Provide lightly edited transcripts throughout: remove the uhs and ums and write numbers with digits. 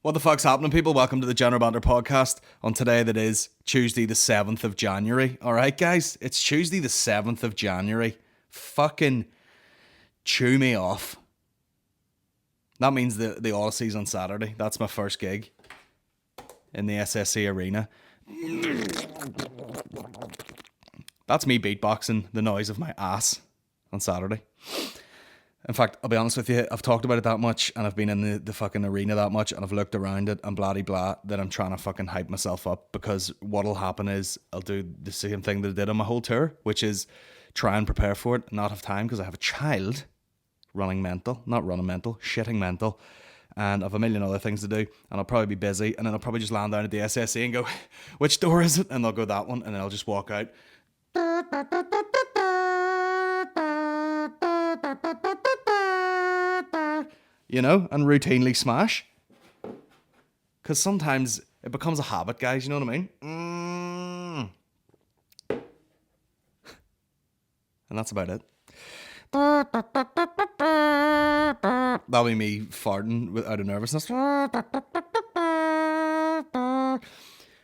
What the fuck's happening, people? Welcome to the General Banter Podcast on today that is Tuesday the 7th of January. Alright, guys? It's Tuesday the 7th of January. Fucking chew me off. That means the Odyssey's on Saturday. That's my first gig in the SSC Arena. That's me beatboxing the noise of my ass on Saturday. In fact, I'll be honest with you, I've talked about it that much and I've been in the fucking arena that much and I've looked around it and blah that I'm trying to fucking hype myself up, because what'll happen is I'll do the same thing that I did on my whole tour, which is try and prepare for it, not have time because I have a child shitting mental, and I have a million other things to do, and I'll probably be busy, and then I'll probably just land down at the SSC and go, which door is it? And they'll go that one, and then I'll just walk out. You know, and routinely smash. Because sometimes it becomes a habit, guys, you know what I mean? And that's about it. That'll be me farting out of nervousness.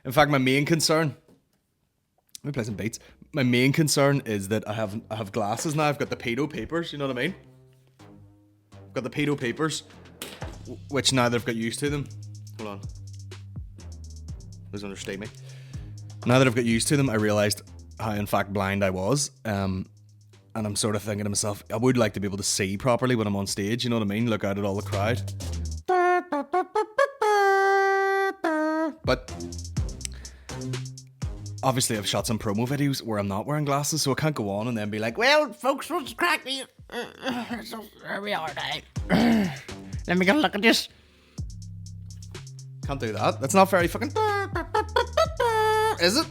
In fact, my main concern... Let me play some beats. My main concern is that I have glasses now. I've got the pedo papers, you know what I mean? Got the pedo papers, which now that I've got used to them, hold on, please understate me. Now that I've got used to them, I realised how in fact blind I was, and I'm sort of thinking to myself, I would like to be able to see properly when I'm on stage, you know what I mean? Look out at all the crowd. But obviously I've shot some promo videos where I'm not wearing glasses, so I can't go on and then be like, well, folks, what's crack me? So there we are now. Let me get a look at this. Can't do that. That's not very fucking... Is it?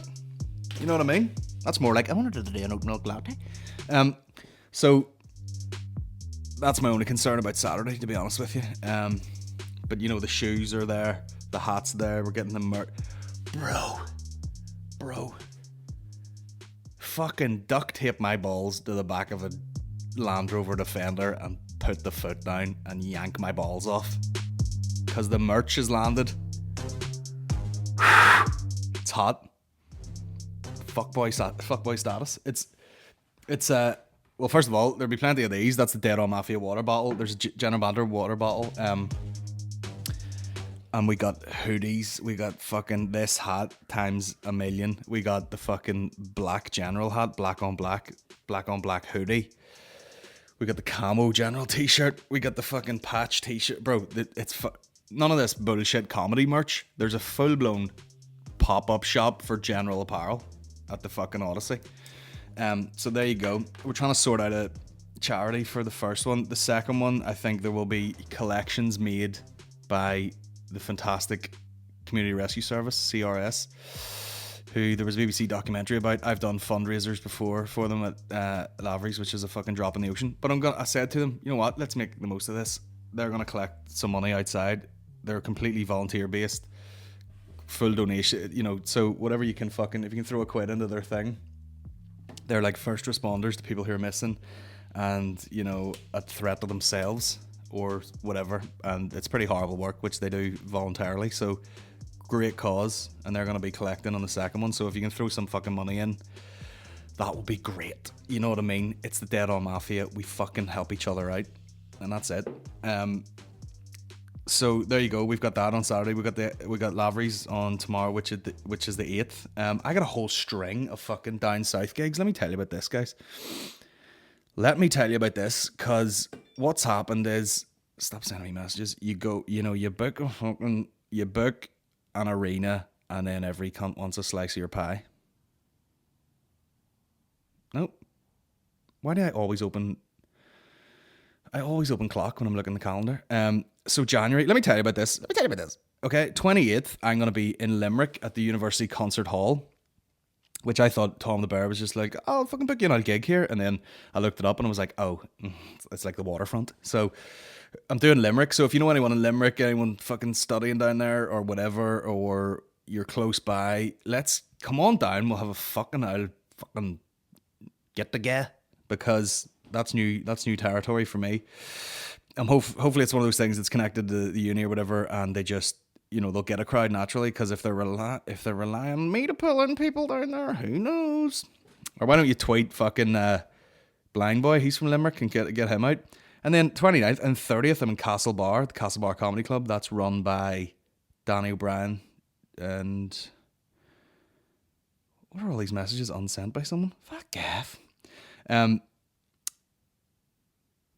You know what I mean? That's more like, I wanted to do an oat milk latte. So that's my only concern about Saturday, to be honest with you. But you know, the shoes are there, the hat's there, we're getting them Bro. Fucking duct tape my balls to the back of a Land Rover Defender and put the foot down and yank my balls off. Because the merch has landed. It's hot. Fuckboy status. It's well, first of all, there'll be plenty of these. That's the Dead On Mafia water bottle. There's a General Banter water bottle. And we got hoodies. We got fucking this hat times a million. We got the fucking black General hat, black on black hoodie. We got the camo General t-shirt. We got the fucking patch t-shirt. Bro, it's none of this bullshit comedy merch. There's a full-blown pop-up shop for General apparel at the fucking Odyssey. So there you go. We're trying to sort out a charity for the first one. The second one, I think there will be collections made by the fantastic Community Rescue Service, CRS, who there was a BBC documentary about. I've done fundraisers before for them at Lavery's, which is a fucking drop in the ocean. But I said to them, you know what, let's make the most of this. They're going to collect some money outside. They're completely volunteer based, full donation, you know, so whatever you can fucking, if you can throw a quid into their thing, they're like first responders to people who are missing and, you know, a threat to themselves or whatever, and it's pretty horrible work, which they do voluntarily, so great cause, and they're going to be collecting on the second one, so if you can throw some fucking money in, that will be great, you know what I mean? It's the Dead On Mafia, we fucking help each other out, and that's it. So there you go, we've got that on Saturday, we got Lavery's on tomorrow, which is the 8th. I got a whole string of fucking down south gigs. Let me tell you about this, guys. Because what's happened is, stop sending me messages. You book an arena, and then every cunt wants a slice of your pie. Nope. Why do I always open clock when I'm looking at the calendar? So January, let me tell you about this. Okay, 28th, I'm going to be in Limerick at the University Concert Hall, which I thought Tom the Bear was just like, oh, I'll fucking book you an old gig here. And then I looked it up and I was like, oh, it's like the waterfront. So I'm doing Limerick. So if you know anyone in Limerick, anyone fucking studying down there or whatever, or you're close by, let's come on down. We'll have a fucking get together, because that's new territory for me. Hopefully it's one of those things that's connected to the uni or whatever, and they just they'll get a crowd naturally, because if they're relying on me to pull in people down there, who knows? Or why don't you tweet fucking Blind Boy? He's from Limerick, and get him out. And then 29th and 30th, I'm in Castle Bar, the Castle Bar Comedy Club. That's run by Danny O'Brien. And what are all these messages unsent by someone? Fuck Gaff.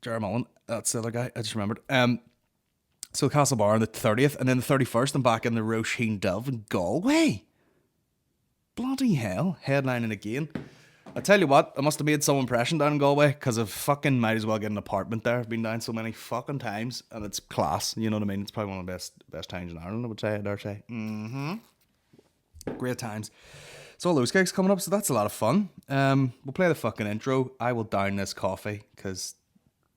Jerry Mullen, that's the other guy, I just remembered. So Castle Bar on the 30th, and then the 31st, I'm back in the Roisin Dove in Galway. Bloody hell, headlining again. I tell you what, I must have made some impression down in Galway, because I fucking might as well get an apartment there. I've been down so many fucking times, and it's class, you know what I mean? It's probably one of the best towns in Ireland, I dare say. Great times. So all those gigs coming up, so that's a lot of fun. We'll play the fucking intro. I will down this coffee, because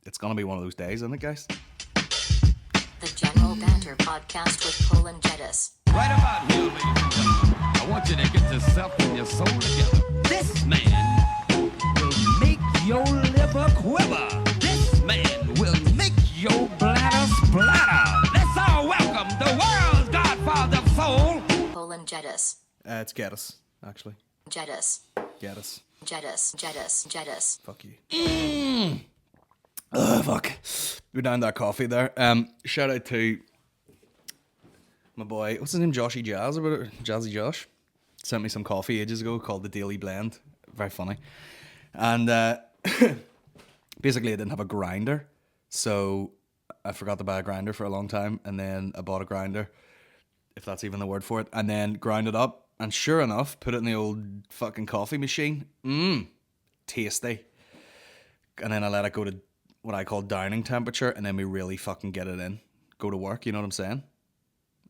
it's going to be one of those days, isn't it, guys? The General Banter Podcast with Colin Geddis. Right about here, ladies and gentlemen, I want you to get yourself and your soul together. This man will make your liver quiver. This man will make your bladder splatter. Let's all welcome the world's godfather of soul, Colin Geddis. It's Geddis, actually. Geddis. Geddis. Geddis. Geddis. Geddis. Fuck you. Oh, fuck. We're down that coffee there. Shout out to my boy, what's his name? Joshy Jazz, or Jazzy Josh. Sent me some coffee ages ago called the Daily Blend. Very funny. And basically I didn't have a grinder, so I forgot to buy a grinder for a long time, and then I bought a grinder, if that's even the word for it, and then ground it up, and sure enough, put it in the old fucking coffee machine. Tasty. And then I let it go to what I call downing temperature, and then we really fucking get it in. Go to work, you know what I'm saying?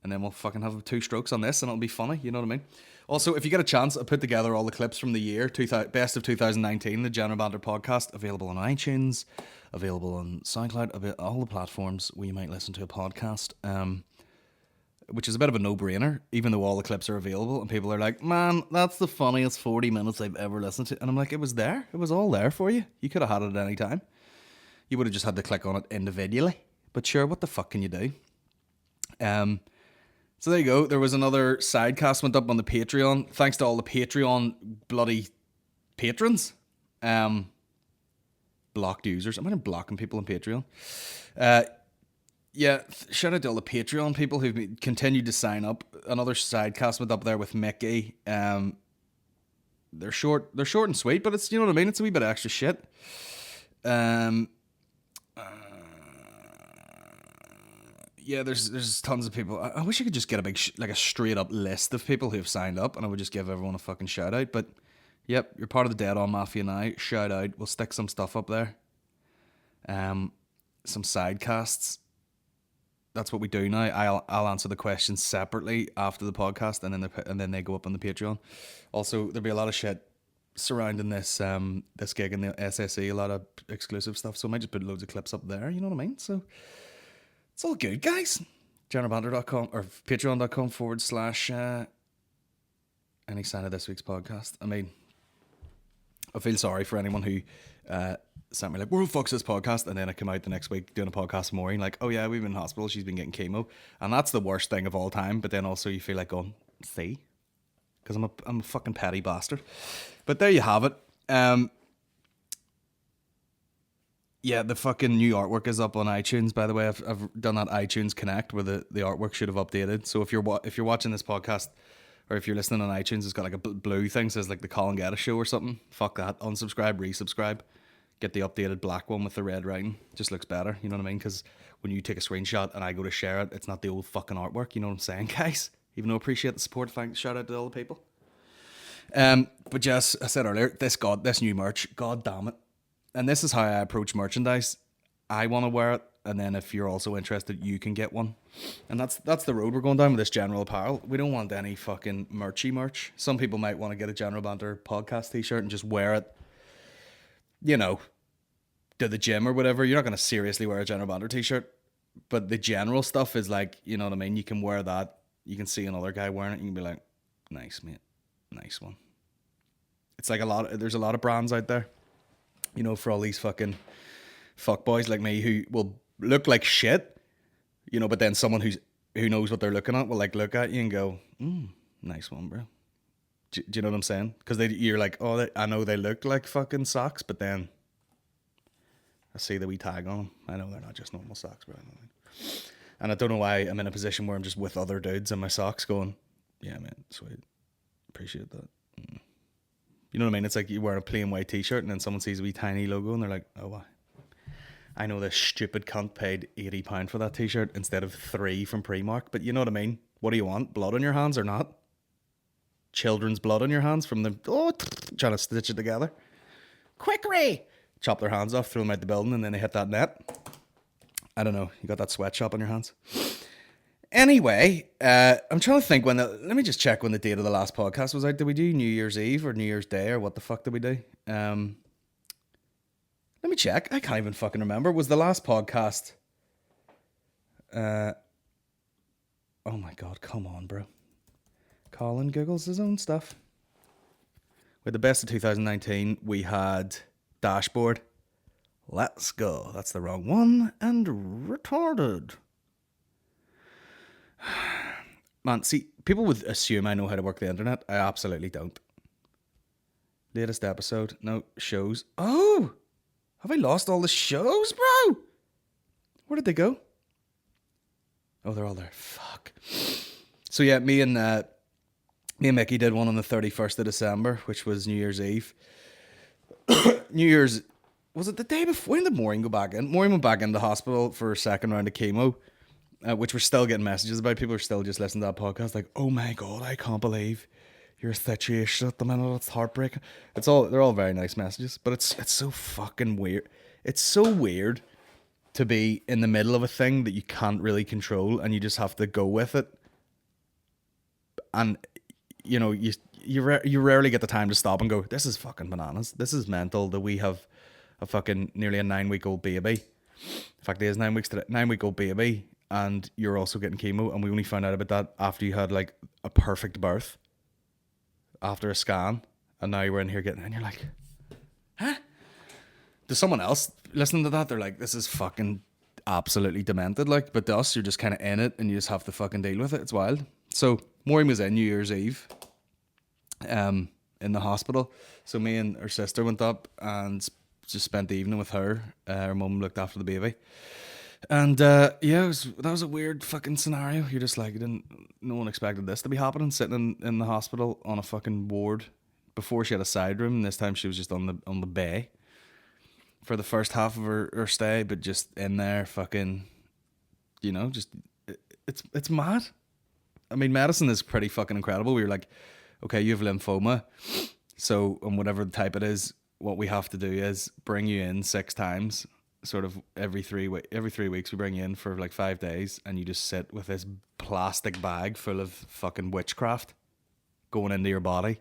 And then we'll fucking have 2 strokes on this, and it'll be funny, you know what I mean? Also, if you get a chance, I put together all the clips from the year, best of 2019, the General Banter Podcast, available on iTunes, available on SoundCloud, all the platforms where you might listen to a podcast, which is a bit of a no-brainer, even though all the clips are available, and people are like, man, that's the funniest 40 minutes I've ever listened to. And I'm like, it was there. It was all there for you. You could have had it at any time. You would have just had to click on it individually. But sure, what the fuck can you do? So there you go. There was another sidecast went up on the Patreon. Thanks to all the Patreon bloody patrons. Blocked users. I'm not blocking people on Patreon. Yeah, shout out to all the Patreon people who've continued to sign up. Another sidecast went up there with Mickey. They're short and sweet, but it's, you know what I mean? It's a wee bit of extra shit. Yeah, there's tons of people. I wish I could just get a big, like a straight up list of people who have signed up, and I would just give everyone a fucking shout out. But yep, you're part of the Dead On Mafia now. Shout out. We'll stick some stuff up there. Some sidecasts. That's what we do now. I'll answer the questions separately after the podcast, and then they go up on the Patreon. Also, there'll be a lot of shit surrounding this this gig in the SSE, a lot of exclusive stuff. So I might just put loads of clips up there. You know what I mean? So it's all good, guys. GeneralBanter.com or Patreon.com/ any sign of this week's podcast. I mean, I feel sorry for anyone who sent me like, where the fuck's this podcast? And then I come out the next week doing a podcast with Maureen, like, oh yeah, we've been in hospital, she's been getting chemo. And that's the worst thing of all time. But then also you feel like, oh, see? Because I'm a fucking petty bastard. But there you have it. Yeah, the fucking new artwork is up on iTunes, by the way. I've done that iTunes Connect where the artwork should have updated. So if you're watching this podcast, or if you're listening on iTunes, it's got like a blue thing, says like the Colin Geddis show or something. Fuck that. Unsubscribe, resubscribe. Get the updated black one with the red writing. Just looks better, you know what I mean? Because when you take a screenshot and I go to share it, it's not the old fucking artwork, you know what I'm saying, guys? Even though I appreciate the support, thanks, shout out to all the people. But yes, I said earlier, this new merch, god damn it. And this is how I approach merchandise. I want to wear it, and then if you're also interested, you can get one. And that's the road we're going down with this General Apparel. We don't want any fucking merch. Some people might want to get a General Banter Podcast t-shirt and just wear it, you know, to the gym or whatever. You're not going to seriously wear a General Banter t-shirt. But the general stuff is like, you know what I mean? You can wear that. You can see another guy wearing it. You can be like, nice, mate. Nice one. It's like there's a lot of brands out there. You know, for all these fucking fuckboys like me who will look like shit, you know, but then someone who's who knows what they're looking at will like look at you and go, nice one, bro. Do you know what I'm saying? Because you're like, oh, I know they look like fucking socks, but then I see the wee tag on them. I know they're not just normal socks, bro. And I don't know why I'm in a position where I'm just with other dudes in my socks going, yeah, man, sweet. Appreciate that. You know what I mean? It's like you wear a plain white t-shirt and then someone sees a wee tiny logo and they're like, oh, why? I know this stupid cunt paid £80 for that t-shirt instead of $3 from Primark, but you know what I mean? What do you want? Blood on your hands or not? Children's blood on your hands from the trying to stitch it together. Quickery! Chop their hands off, throw them out the building, and then they hit that net. I don't know. You got that sweatshop on your hands. Anyway, I'm trying to think let me just check when the date of the last podcast was out. Did we do New Year's Eve or New Year's Day or what the fuck did we do? Let me check. I can't even fucking remember. Was the last podcast... oh my God, come on, bro. Colin Googles his own stuff. With the best of 2019, we had Dashboard. Let's go. That's the wrong one. And retarded. Man, see, people would assume I know how to work the internet. I absolutely don't. Latest episode. No, shows. Oh! Have I lost all the shows, bro? Where did they go? Oh, they're all there. Fuck. So yeah, me and Mickey did one on the 31st of December, which was New Year's Eve. New Year's... Was it the day before? When did Maureen go back in? Maureen went back into the hospital for a second round of chemo, which we're still getting messages about. People are still just listening to that podcast like, oh my God, I can't believe your situation at the minute. It's heartbreaking. They're all very nice messages, but it's so fucking weird. It's so weird to be in the middle of a thing that you can't really control and you just have to go with it. And, you know, you rarely get the time to stop and go, this is fucking bananas. This is mental that we have a fucking nearly a 9-week-old baby. In fact, he has 9 weeks to 9-week-old baby, and you're also getting chemo, and we only found out about that after you had like a perfect birth, after a scan, and now you're in here and you're like, huh? To someone else listening to that, they're like, this is fucking absolutely demented, like, but to us, you're just kind of in it, and you just have to fucking deal with it. It's wild. So Maureen was in New Year's Eve, in the hospital. So me and her sister went up and just spent the evening with her. Her mum looked after the baby. And yeah, that was a weird fucking scenario. You're just like, no one expected this to be happening, sitting in the hospital on a fucking ward. Before she had a side room, and this time she was just on the bay for the first half of her stay, but just in there fucking, you know, just it's mad. I mean, medicine is pretty fucking incredible. We were like, okay, you have lymphoma, so and whatever the type it is, what we have to do is bring you in 6 times, sort of every 3 weeks. We bring you in for like 5 days, and you just sit with this plastic bag full of fucking witchcraft going into your body,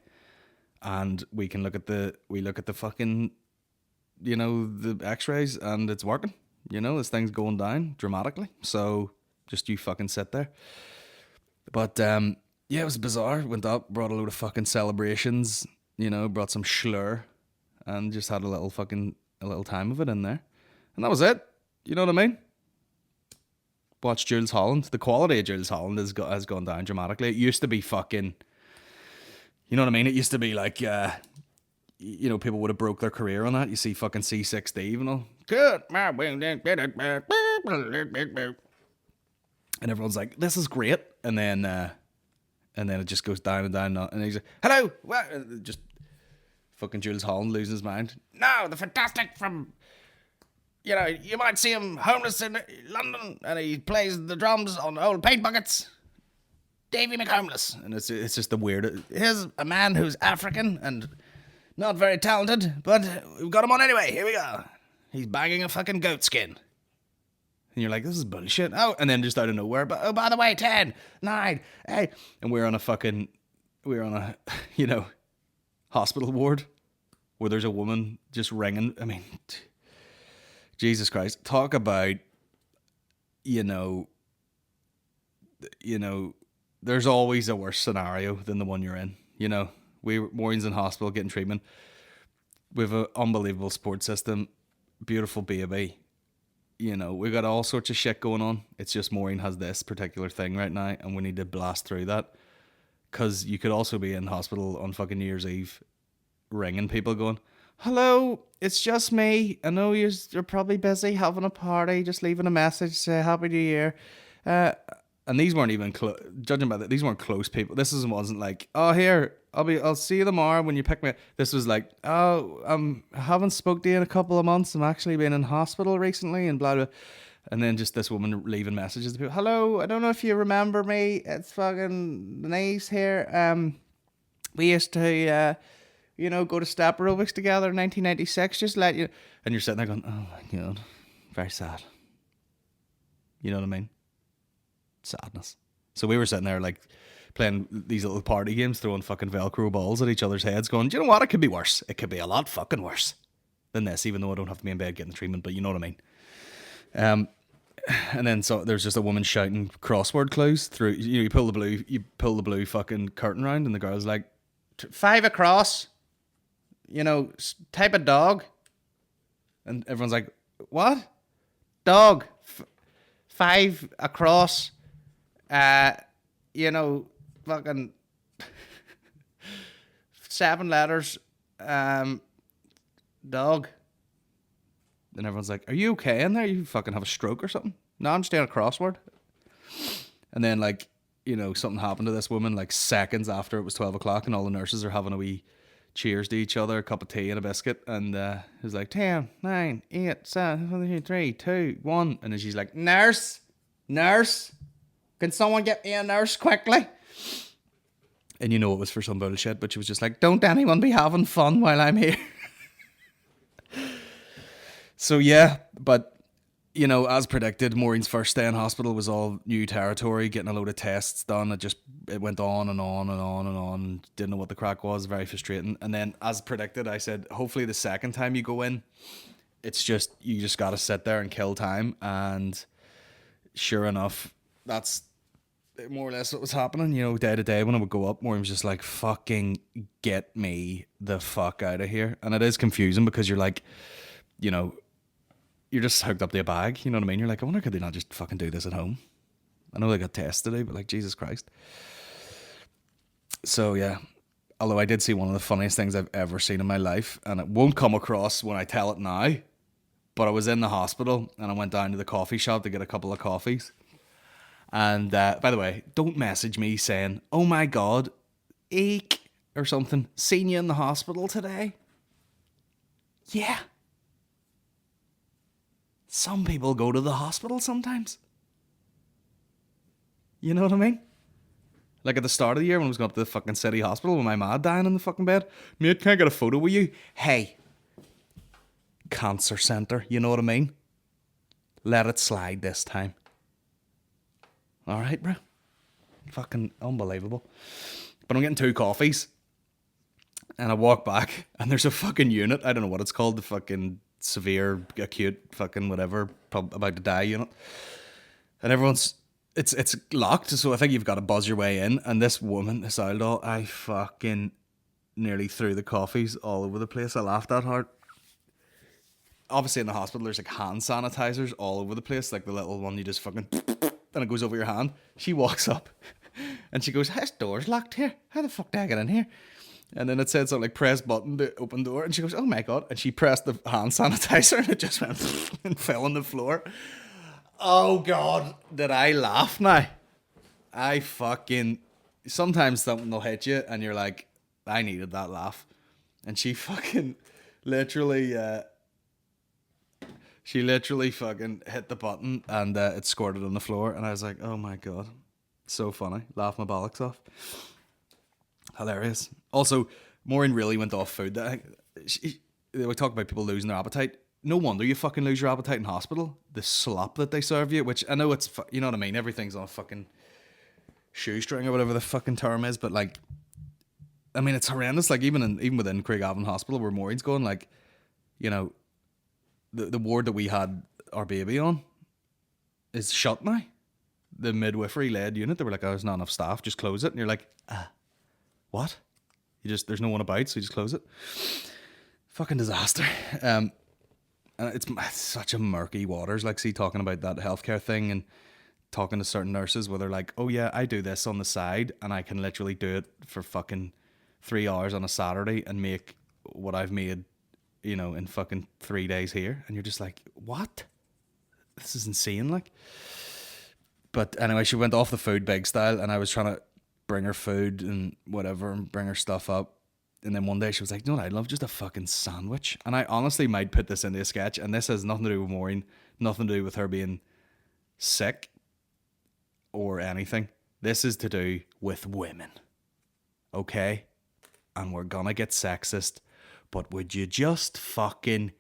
and we look at the fucking, you know, the X-rays, and it's working. You know, this thing's going down dramatically. So just you fucking sit there. But yeah, it was bizarre. Went up, brought a load of fucking celebrations. You know, brought some schlur. And just had a little time of it in there. And that was it. You know what I mean? Watch Jules Holland. The quality of Jules Holland has gone down dramatically. It used to be fucking... You know what I mean? It used to be like... you know, people would have broke their career on that. You see fucking C6 Steve and all. Good. And everyone's like, this is great. And then it just goes down and down. And he's like, hello! What? Just... Fucking Jules Holland losing his mind. No, the fantastic from, you know, you might see him homeless in London and he plays the drums on old paint buckets. Davy McHomeless. And it's just the weird. Here's a man who's African and not very talented, but we've got him on anyway. Here we go. He's banging a fucking goat skin. And you're like, this is bullshit. Oh, and then just out of nowhere, but oh, by the way, 10, 9, 8. And we're on a, you know, hospital ward where there's a woman just ringing. I mean, Jesus Christ, talk about, you know, there's always a worse scenario than the one you're in. You know, Maureen's in hospital getting treatment. We have an unbelievable support system, beautiful baby, you know, we got all sorts of shit going on. It's just Maureen has this particular thing right now, and we need to blast through that. Because you could also be in hospital on fucking New Year's Eve ringing people going, hello, it's just me. I know you're probably busy having a party, just leaving a message, say Happy New Year. And these weren't even, judging by that, these weren't close people. This wasn't like, oh, here, I'll see you tomorrow when you pick me up. This was like, oh, I haven't spoke to you in a couple of months. I'm actually been in hospital recently and blah, blah. And then just this woman leaving messages to people. Hello, I don't know if you remember me. It's fucking Denise here. We used to, go to step aerobics together in 1996. Just let you. And you're sitting there going, oh my God, very sad. You know what I mean? Sadness. So we were sitting there like playing these little party games, throwing fucking Velcro balls at each other's heads, going, do you know what? It could be worse. It could be a lot fucking worse than this, even though I don't have to be in bed getting the treatment. But you know what I mean. And then so there's just a woman shouting crossword clues through. You pull the blue fucking curtain round, and the girl's like, 5 across. Type of dog. And everyone's like, what? Dog. 5 across. Fucking 7 letters. Dog. And everyone's like, are you okay in there? You fucking have a stroke or something? No, I'm just doing a crossword. And then, something happened to this woman, seconds after it was 12 o'clock, and all the nurses are having a wee cheers to each other, a cup of tea and a biscuit. And it was like, 10, 9, 8, 7, 3, 2, 1. And then she's like, nurse, can someone get me a nurse quickly? And it was for some bullshit, but she was just like, don't anyone be having fun while I'm here. So yeah, but, as predicted, Maureen's first day in hospital was all new territory, getting a load of tests done. It went on and on and on and on. Didn't know what the crack was, very frustrating. And then, as predicted, I said, hopefully the second time you go in, you just got to sit there and kill time. And sure enough, that's more or less what was happening. Day to day when I would go up, Maureen was just like, fucking get me the fuck out of here. And it is confusing because you're like, you're just hooked up to a bag, you know what I mean? You're like, I wonder could they not just fucking do this at home? I know they got tests today, but Jesus Christ. So yeah, although I did see one of the funniest things I've ever seen in my life, and it won't come across when I tell it now, but I was in the hospital and I went down to the coffee shop to get a couple of coffees. And by the way, don't message me saying, oh my God, eek, or something. Seen you in the hospital today? Yeah. Some people go to the hospital sometimes. You know what I mean? Like at the start of the year when I was going up to the fucking city hospital with my ma dying in the fucking bed. Mate, can I get a photo with you? Hey. Cancer centre, you know what I mean? Let it slide this time. Alright, bro. Fucking unbelievable. But I'm getting 2 coffees. And I walk back and there's a fucking unit. I don't know what it's called. The fucking severe, acute, fucking whatever, about to die unit. And it's locked, so I think you've got to buzz your way in. And this woman, this old doll, I fucking nearly threw the coffees all over the place. I laughed that hard. Obviously in the hospital there's hand sanitizers all over the place, like the little one you just fucking and it goes over your hand. She walks up and she goes, this door's locked here. How the fuck did I get in here? And then it said something like press button to open door. And she goes, oh my God. And she pressed the hand sanitizer and it just went and fell on the floor. Oh God, did I laugh now? I fucking... Sometimes something will hit you and you're like, I needed that laugh. And she fucking literally... She literally fucking hit the button and it squirted on the floor. And I was like, oh my God. So funny. Laugh my bollocks off. Hilarious. Also, Maureen really went off food. We talk about people losing their appetite. No wonder you fucking lose your appetite in hospital. The slop that they serve you, which I know it's, you know what I mean? Everything's on a fucking shoestring or whatever the fucking term is. But it's horrendous. Even within Craigavon Hospital where Maureen's going, the ward that we had our baby on is shut now. The midwifery led unit, they were like, oh, there's not enough staff, just close it. And you're like, what? There's no one about, so you just close it. Fucking disaster. it's such a murky waters. Like, see, talking about that healthcare thing and talking to certain nurses where they're like, oh yeah, I do this on the side and I can literally do it for fucking 3 hours on a Saturday and make what I've made, you know, in fucking 3 days here. And you're just like, what? This is insane, like. But anyway, she went off the food big style, and I was trying to bring her food and whatever and bring her stuff up. And then one day she was like, you know what, I'd love just a fucking sandwich. And I honestly might put this into a sketch, and this has nothing to do with Maureen, nothing to do with her being sick or anything. This is to do with women. Okay? And we're gonna get sexist, but would you just fucking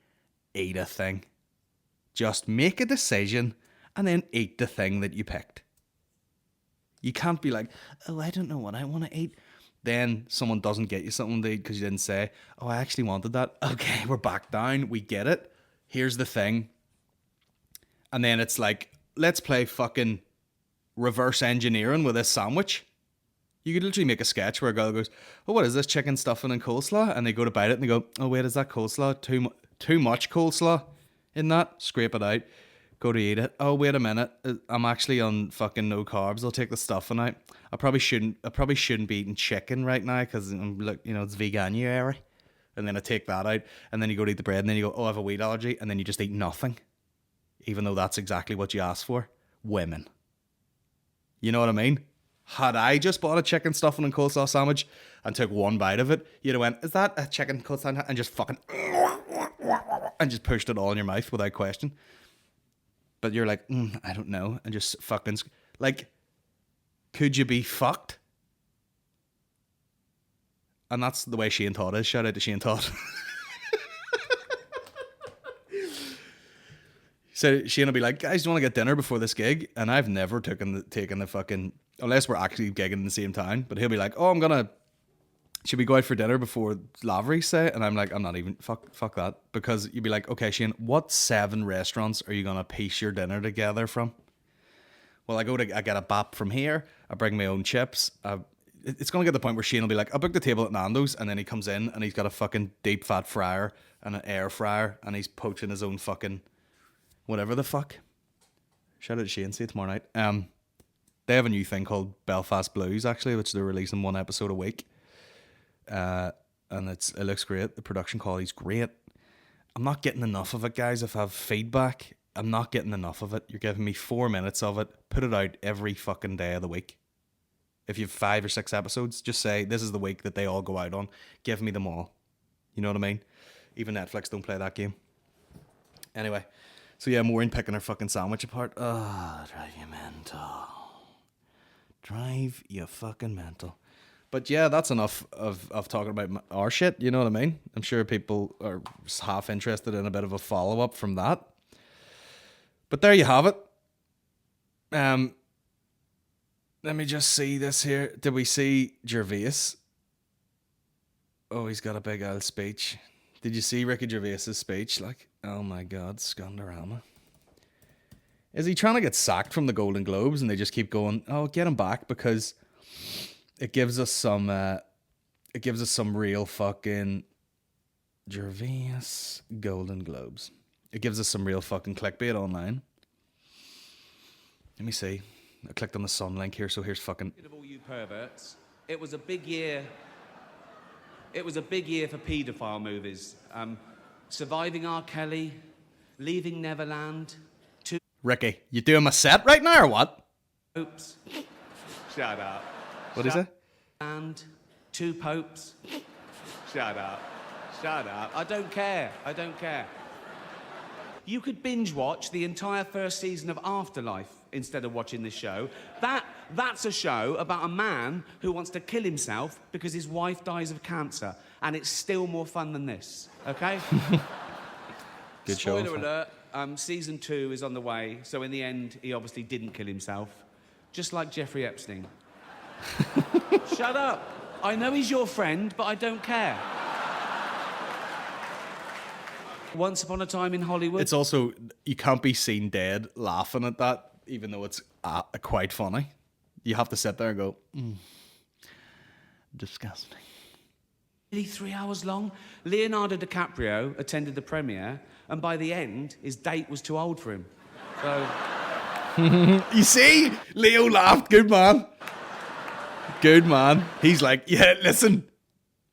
eat a thing? Just make a decision and then eat the thing that you picked. You can't be like, oh, I don't know what I want to eat. Then someone doesn't get you something to eat because you didn't say, oh, I actually wanted that. Okay, we're back down. We get it. Here's the thing. And then it's like, let's play fucking reverse engineering with this sandwich. You could literally make a sketch where a girl goes, oh, what is this, chicken stuffing and coleslaw? And they go to bite it and they go, oh, wait, is that coleslaw? Too much coleslaw in that? Scrape it out. Go to eat it. Oh, wait a minute. I'm actually on fucking no carbs. I'll take the stuffing out. I probably shouldn't be eating chicken right now because look, you know, it's veganuary. And then I take that out. And then you go to eat the bread. And then you go, oh, I have a wheat allergy. And then you just eat nothing. Even though that's exactly what you asked for. Women. You know what I mean? Had I just bought a chicken stuffing and coleslaw sandwich and took one bite of it, you'd have went, is that a chicken coleslaw? And just fucking... and just pushed it all in your mouth without question. But you're like, I don't know. And just fucking... Like, could you be fucked? And that's the way Shane Todd is. Shout out to Shane Todd. So Shane will be like, guys, do you want to get dinner before this gig? And I've never taken the fucking... Unless we're actually gigging in the same time. But he'll be like, oh, I'm going to... Should we go out for dinner before Lavery say? And I'm like, I'm not even... Fuck that. Because you'd be like, okay, Shane, what 7 restaurants are you going to piece your dinner together from? Well, I get a bap from here. I bring my own chips. It's going to get to the point where Shane will be like, I booked the table at Nando's. And then he comes in and he's got a fucking deep fat fryer and an air fryer. And he's poaching his own fucking... whatever the fuck. Shout out to Shane. See you tomorrow night. They have a new thing called Belfast Blues, actually, which they're releasing 1 episode a week. And it looks great. The production quality's great. I'm not getting enough of it, guys. If I have feedback, I'm not getting enough of it. You're giving me 4 minutes of it. Put it out every fucking day of the week. If you have 5 or 6 episodes, just say, this is the week that they all go out on. Give me them all. You know what I mean? Even Netflix don't play that game. Anyway. So yeah, Maureen picking her fucking sandwich apart. Oh, drive you mental. Drive you fucking mental. But yeah, that's enough of talking about our shit, you know what I mean? I'm sure people are half interested in a bit of a follow-up from that. But there you have it. Let me just see this here. Did we see Gervais? Oh, he's got a big old speech. Did you see Ricky Gervais's speech? Like, oh my God, Scandorama. Is he trying to get sacked from the Golden Globes and they just keep going, oh, get him back because it gives us some real fucking Gervais Golden Globes. It gives us some real fucking clickbait online. Let me see. I clicked on the Sun link here, so here's fucking... Of all you perverts, it was a big year... It was a big year for paedophile movies. Surviving R. Kelly, Leaving Neverland, Ricky, you doing my set right now or what? Oops. Shut up. What is it? And 2 popes. Shut up. Shut up. I don't care. I don't care. You could binge watch the entire first season of Afterlife instead of watching this show. That's a show about a man who wants to kill himself because his wife dies of cancer. And it's still more fun than this, okay? Good show. Spoiler alert, season 2 is on the way. So in the end, he obviously didn't kill himself. Just like Jeffrey Epstein. Shut up. I know he's your friend, but I don't care. Once upon a time in Hollywood. It's also, you can't be seen dead laughing at that, even though it's quite funny. You have to sit there and go, disgusting. Nearly 3 hours long. Leonardo Dicaprio attended the premiere, and by the end, his date was too old for him. So... You see? Leo laughed. Good man. Good man. He's like, yeah, listen.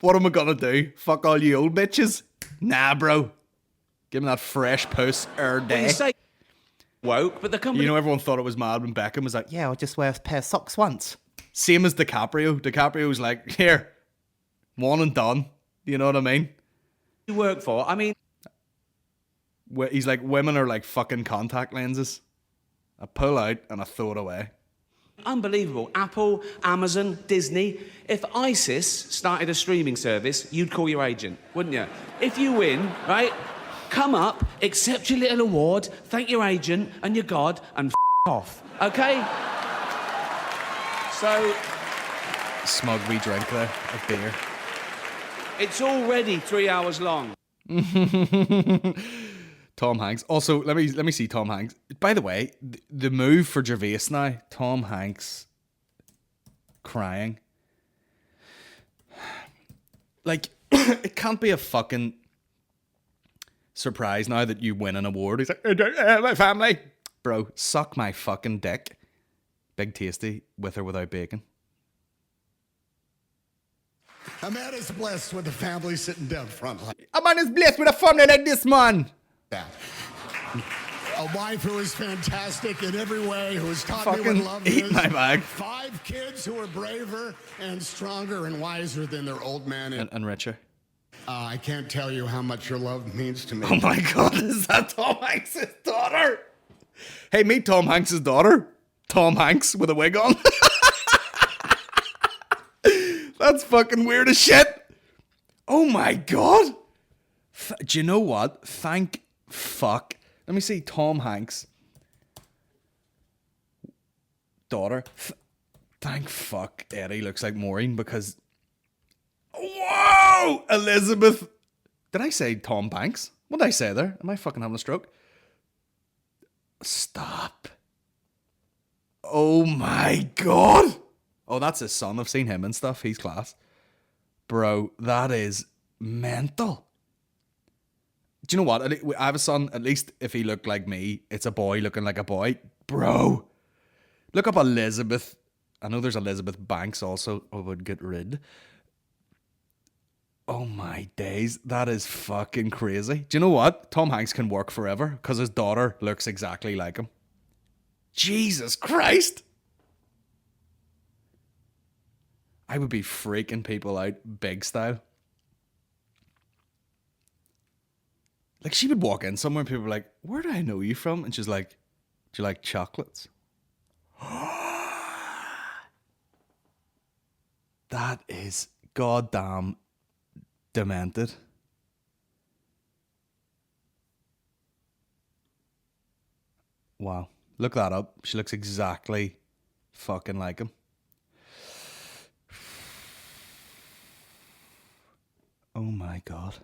What am I gonna do? Fuck all you old bitches? Nah, bro. Give him that fresh puss Well, day. you say woke, but the company... You know, everyone thought it was mad when Beckham was like, yeah, I'll just wear a pair of socks once. Same as DiCaprio. DiCaprio was like, here, one and done. You know what I mean? you work for, I mean... He's like, women are like fucking contact lenses. I pull out and I throw it away. Unbelievable. Apple, Amazon, Disney. If ISIS started a streaming service, you'd call your agent, wouldn't you? If you win, right, come up, accept your little award, thank your agent and your God, and off, okay? So, Smug wee drink there of beer. it's already 3 hours long. Tom Hanks. Also, let me see Tom Hanks. By the way, the move for Gervais now, Tom Hanks crying. Like, it can't be a fucking surprise now that you win an award. He's like, my family. Bro, suck my fucking dick. Big Tasty, with or without bacon. A man is blessed with a family sitting down front like A man is blessed with a family like this, man. that. A wife who is fantastic in every way, who has taught me Fucking what love eat is. my bag. 5 kids who are braver and stronger and wiser than their old man. And richer. I can't tell you how much your love means to me. Oh my God, is that Tom Hanks' daughter? Hey, meet Tom Hanks' daughter. Tom Hanks with a wig on. That's fucking weird as shit. Oh my God. Do you know what? Thank fuck. Let me see Tom Hanks' daughter. Thank fuck Eddie looks like Maureen because... Whoa! Elizabeth. Did I say Tom Banks? What did I say there? Am I fucking having a stroke? Stop. Oh my God. Oh, that's his son. I've seen him and stuff. He's class. Bro, that is mental. Do you know what? I have a son. At least if he looked like me, it's a boy looking like a boy. Bro, look up Elizabeth. I know there's Elizabeth Banks also. I would get rid. Oh my days. That is fucking crazy. Do you know what? Tom Hanks can work forever because his daughter looks exactly like him. Jesus Christ. I would be freaking people out big style. Like, she would walk in somewhere and people were like, where do I know you from? And she's like, do you like chocolates? That is goddamn demented. Wow. Look that up. She looks exactly fucking like him. Oh my God.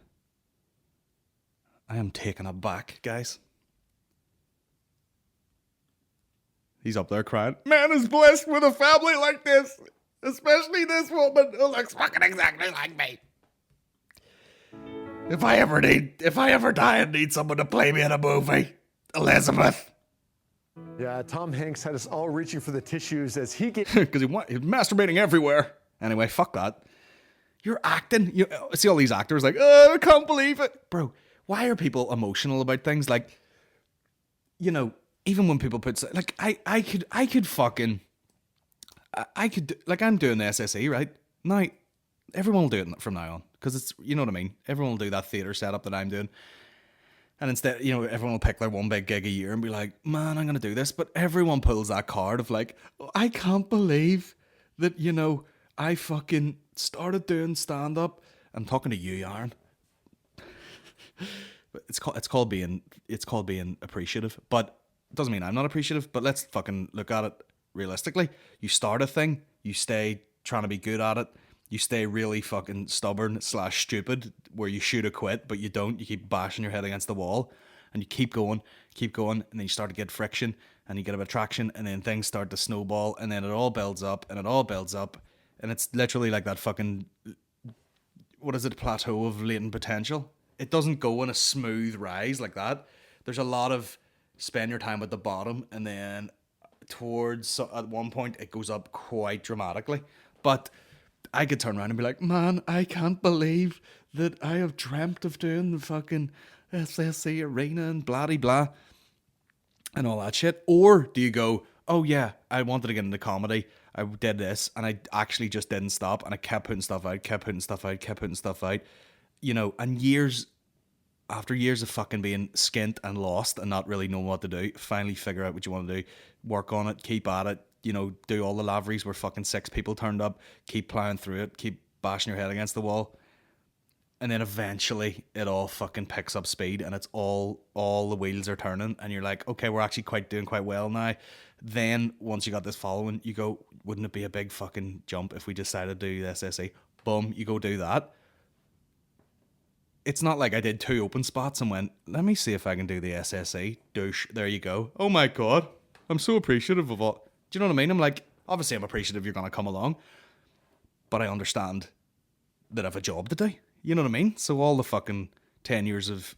I am taken aback, guys. He's up there crying. Man is blessed with a family like this. Especially this woman who looks fucking exactly like me. If I ever die and need someone to play me in a movie, Elizabeth. Yeah, Tom Hanks had us all reaching for the tissues as he gets... Because he's masturbating everywhere. Anyway, fuck that. You're acting. You see all these actors like, oh, I can't believe it. Bro, why are people emotional about things? Like, you know, even when people put... Like, I could, like, I'm doing the SSE, right? Now, everyone will do it from now on. Because it's, you know what I mean? Everyone will do that theatre setup that I'm doing. And instead, you know, everyone will pick their one big gig a year and be like, man, I'm going to do this. But everyone pulls that card of like, oh, I can't believe that, you know, I fucking started doing stand-up. I'm talking to you, Aaron. It's called being appreciative. But it doesn't mean I'm not appreciative. But let's fucking look at it realistically. You start a thing, you stay trying to be good at it. You stay really fucking stubborn / stupid where you should have quit, but you don't. You keep bashing your head against the wall and you keep going, and then you start to get friction and you get a bit of traction and then things start to snowball and then it all builds up and it all builds up and it's literally like that fucking what is it, plateau of latent potential. It doesn't go in a smooth rise like that. There's a lot of spend your time at the bottom, and then towards, at one point, it goes up quite dramatically. But I could turn around and be like, man, I can't believe that I have dreamt of doing the fucking SSC arena and blah-de-blah and all that shit. Or do you go, oh yeah, I wanted to get into comedy, I did this, and I actually just didn't stop, and I kept putting stuff out, you know, and years after years of fucking being skint and lost and not really knowing what to do, finally figure out what you want to do, work on it, keep at it, you know, do all the laveries where fucking 6 people turned up, keep plowing through it, keep bashing your head against the wall, and then eventually it all fucking picks up speed, and it's all the wheels are turning, and you're like, okay, we're actually doing quite well now. Then once you got this following, you go, wouldn't it be a big fucking jump if we decided to do the SSE? Boom, you go do that. It's not like I did 2 open spots and went, let me see if I can do the SSE. Douche, there you go. Oh my God, I'm so appreciative of all. Do you know what I mean? I'm like, obviously I'm appreciative you're going to come along, but I understand that I have a job to do. You know what I mean? So all the fucking 10 years of,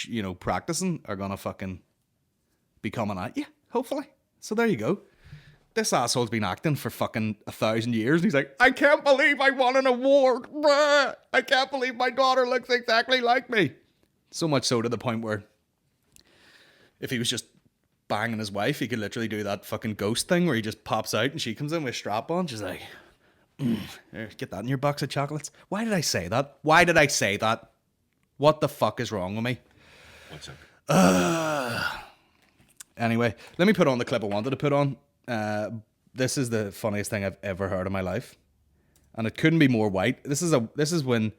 you know, practicing are going to fucking be coming at you, hopefully. So there you go. This asshole's been acting for fucking 1,000 years, and he's like, I can't believe I won an award. Bruh. I can't believe my daughter looks exactly like me. So much so to the point where if he was just banging his wife, he could literally do that fucking ghost thing where he just pops out and she comes in with a strap on. She's like, here, get that in your box of chocolates. Why did I say that? What the fuck is wrong with me? What's up? Anyway, let me put on the clip I wanted to put on. This is the funniest thing I've ever heard in my life, and it couldn't be more white. This is when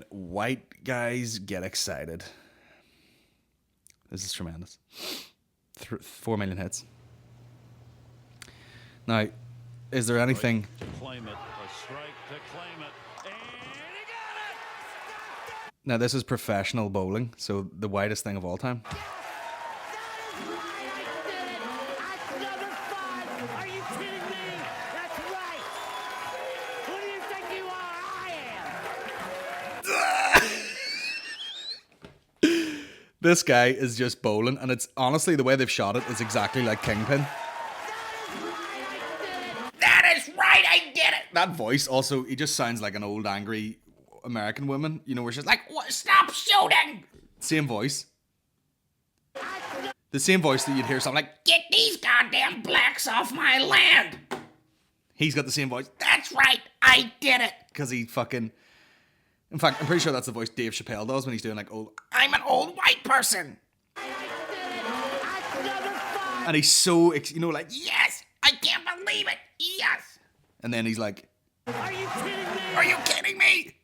white guys get excited. This is tremendous. 4 million hits. Now, is there anything? To claim it, a strike to claim it, and he got it! Now, this is professional bowling, so the whitest thing of all time. Are you kidding me? That's right. Who do you think you are? I am. This guy is just bowling, and it's honestly the way they've shot it is exactly like Kingpin. That is right, I did it. That voice also, he just sounds like an old angry American woman, you know, where she's like, what? Stop shooting. Same voice. The same voice that you'd hear something like, get these goddamn blacks off my land. He's got the same voice. That's right, I did it. Because he fucking... In fact, I'm pretty sure that's the voice Dave Chappelle does when he's doing like, oh, I'm an old white person. And he's so, you know, like, yes, I can't believe it, yes. And then he's like, Are you kidding me? are you kidding me?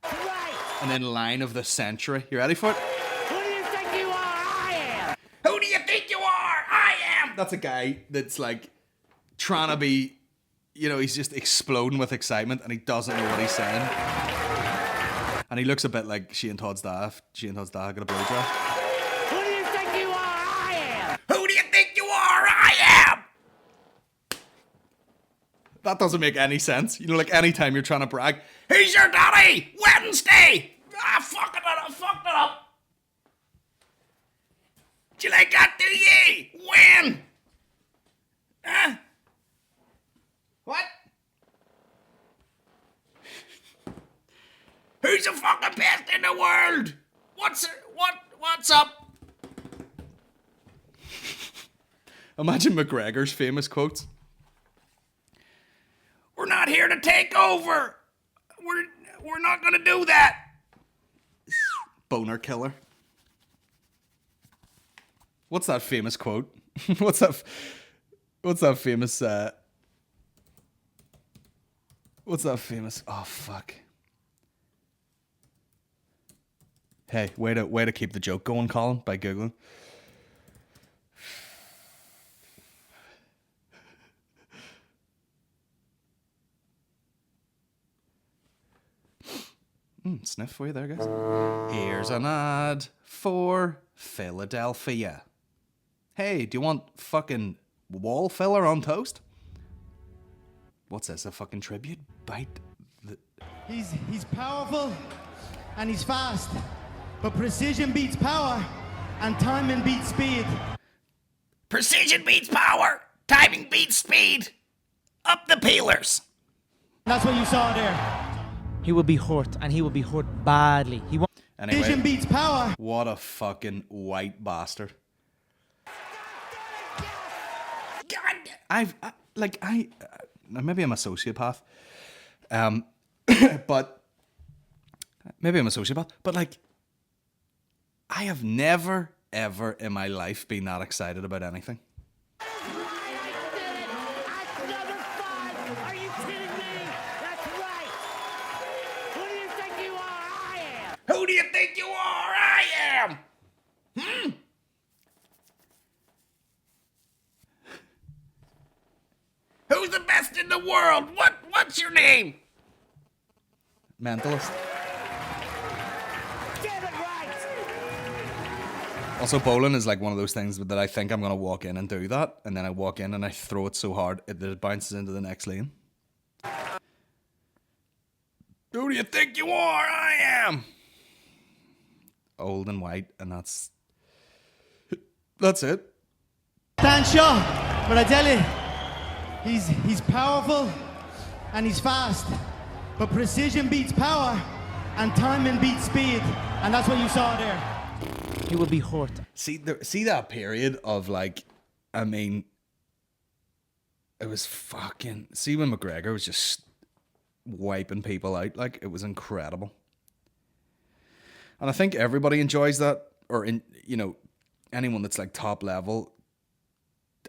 Right. And then line of the century. You ready for it? Who do you think you are? I am. Who do you think you are? I am. That's a guy that's like trying to be, you know, he's just exploding with excitement and he doesn't know what he's saying. And he looks a bit like Shane Todd's dad. Shane Todd's dad got a blow dry. Who do you think you are? I am. Who do you think you are? I am. That doesn't make any sense. You know, like anytime you're trying to brag, here's your daddy, Wednesday. I fucked it up. Do you like that, do ye? When? Huh? What? Who's the fucking best in the world? What's up? Imagine McGregor's famous quotes. We're not here to take over. We're not gonna do that. Boner killer. What's that famous quote? What's that famous oh fuck. Hey, way to keep the joke going, Colin, by Googling. Sniff for you there, guys. Here's an ad for Philadelphia. Hey, do you want fucking wall filler on toast? What's this? A fucking tribute? Bite? He's powerful and he's fast, but precision beats power and timing beats speed. Precision beats power! Timing beats speed! Up the peelers! That's what you saw there. He will be hurt, and he will be hurt badly. Anyway, Precision beats power. what a fucking white bastard. Maybe I'm a sociopath. But maybe I'm a sociopath. But like, I have never, ever in my life been that excited about anything. Are you kidding me? That's right. Who do you think you are? I am. Who do you think you are? I am! Who's the best in the world? What's your name? Mentalist. Get it right. Also, bowling is like one of those things that I think I'm going to walk in and do that, and then I walk in and I throw it so hard that it bounces into the next lane. Who do you think you are? I am! Old and white, and that's it. Stand sure, but I tell you, he's powerful and he's fast, but precision beats power and timing beats speed, and that's what you saw there. He will be hurt. See that period of like, I mean, it was fucking. See when McGregor was just wiping people out, like it was incredible. And I think everybody enjoys that, or anyone that's like top level.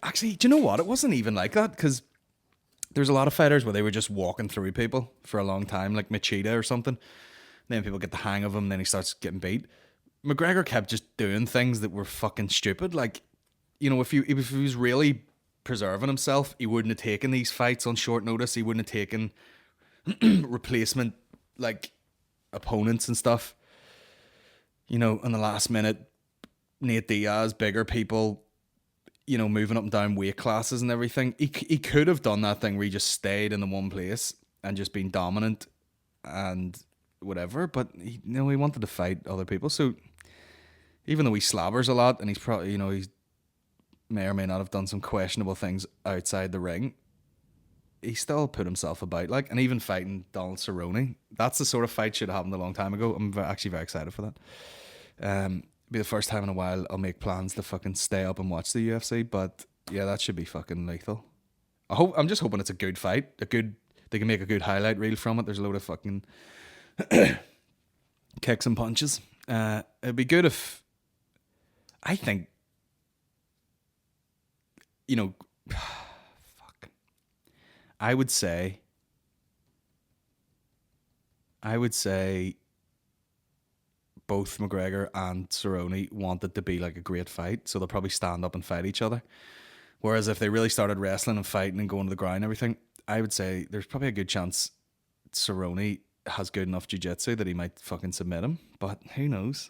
Actually, do you know what? It wasn't even like that, because there's a lot of fighters where they were just walking through people for a long time, like Machida or something. Then people get the hang of him, then he starts getting beat. McGregor kept just doing things that were fucking stupid. Like, if he was really preserving himself, he wouldn't have taken these fights on short notice. He wouldn't have taken replacement, like, opponents and stuff. In the last minute, Nate Diaz, bigger people, moving up and down weight classes and everything. He could have done that thing where he just stayed in the one place and just been dominant and whatever, but he wanted to fight other people. So even though he slabbers a lot and he's probably, he may or may not have done some questionable things outside the ring, he still put himself about, like, and even fighting Donald Cerrone, that's the sort of fight should have happened a long time ago. I'm actually very excited for that. Be the first time in a while I'll make plans to fucking stay up and watch the UFC, but yeah, that should be fucking lethal. I'm just hoping it's a good fight, they can make a good highlight reel from it. There's a load of fucking kicks and punches. It'd be good if, I think, I would say both McGregor and Cerrone want it to be like a great fight, so they'll probably stand up and fight each other. Whereas if they really started wrestling and fighting and going to the ground and everything, I would say there's probably a good chance Cerrone has good enough jiu-jitsu that he might fucking submit him, but who knows?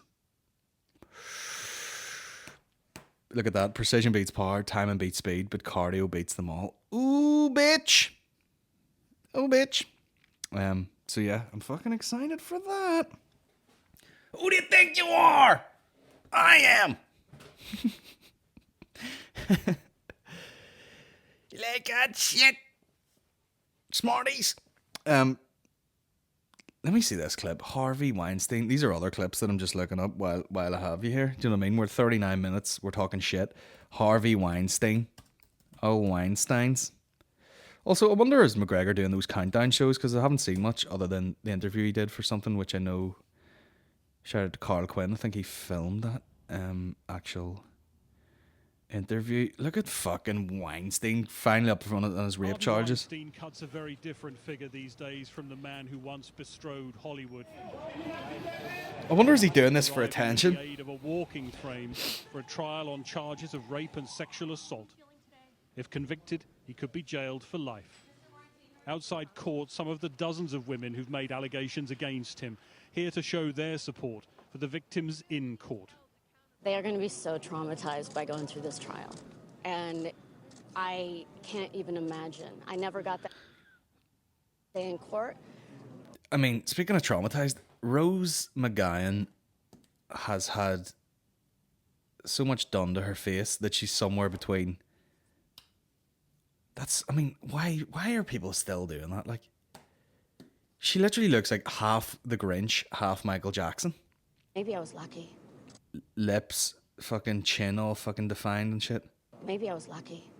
Look at that. Precision beats power, timing beats speed, but cardio beats them all. Ooh, bitch. Oh, bitch. So yeah, I'm fucking excited for that. Who do you think you are? I am. You like that shit? Smarties. Let me see this clip. Harvey Weinstein. These are other clips that I'm just looking up while I have you here. Do you know what I mean? We're 39 minutes. We're talking shit. Harvey Weinstein. Oh, Weinsteins. Also, I wonder, is McGregor doing those countdown shows? Because I haven't seen much other than the interview he did for something, which I know. Shout out to Carl Quinn. I think he filmed that actual interview. Look at fucking Weinstein finally up front on his rape charges. Weinstein cuts a very different figure these days from the man who once bestrode Hollywood. I wonder, is he doing this for attention? The aid of a walking frame for a trial on charges of rape and sexual assault. If convicted, he could be jailed for life. Outside court, some of the dozens of women who've made allegations against him, here to show their support for the victims in court. They are going to be so traumatized by going through this trial. And I can't even imagine. I never got that. Stay in court. I mean, speaking of traumatized, Rose McGowan has had so much done to her face that she's somewhere between. Why are people still doing that? Like, she literally looks like half the Grinch, half Michael Jackson. Maybe I was lucky. Lips, fucking chin all fucking defined and shit. Maybe I was lucky.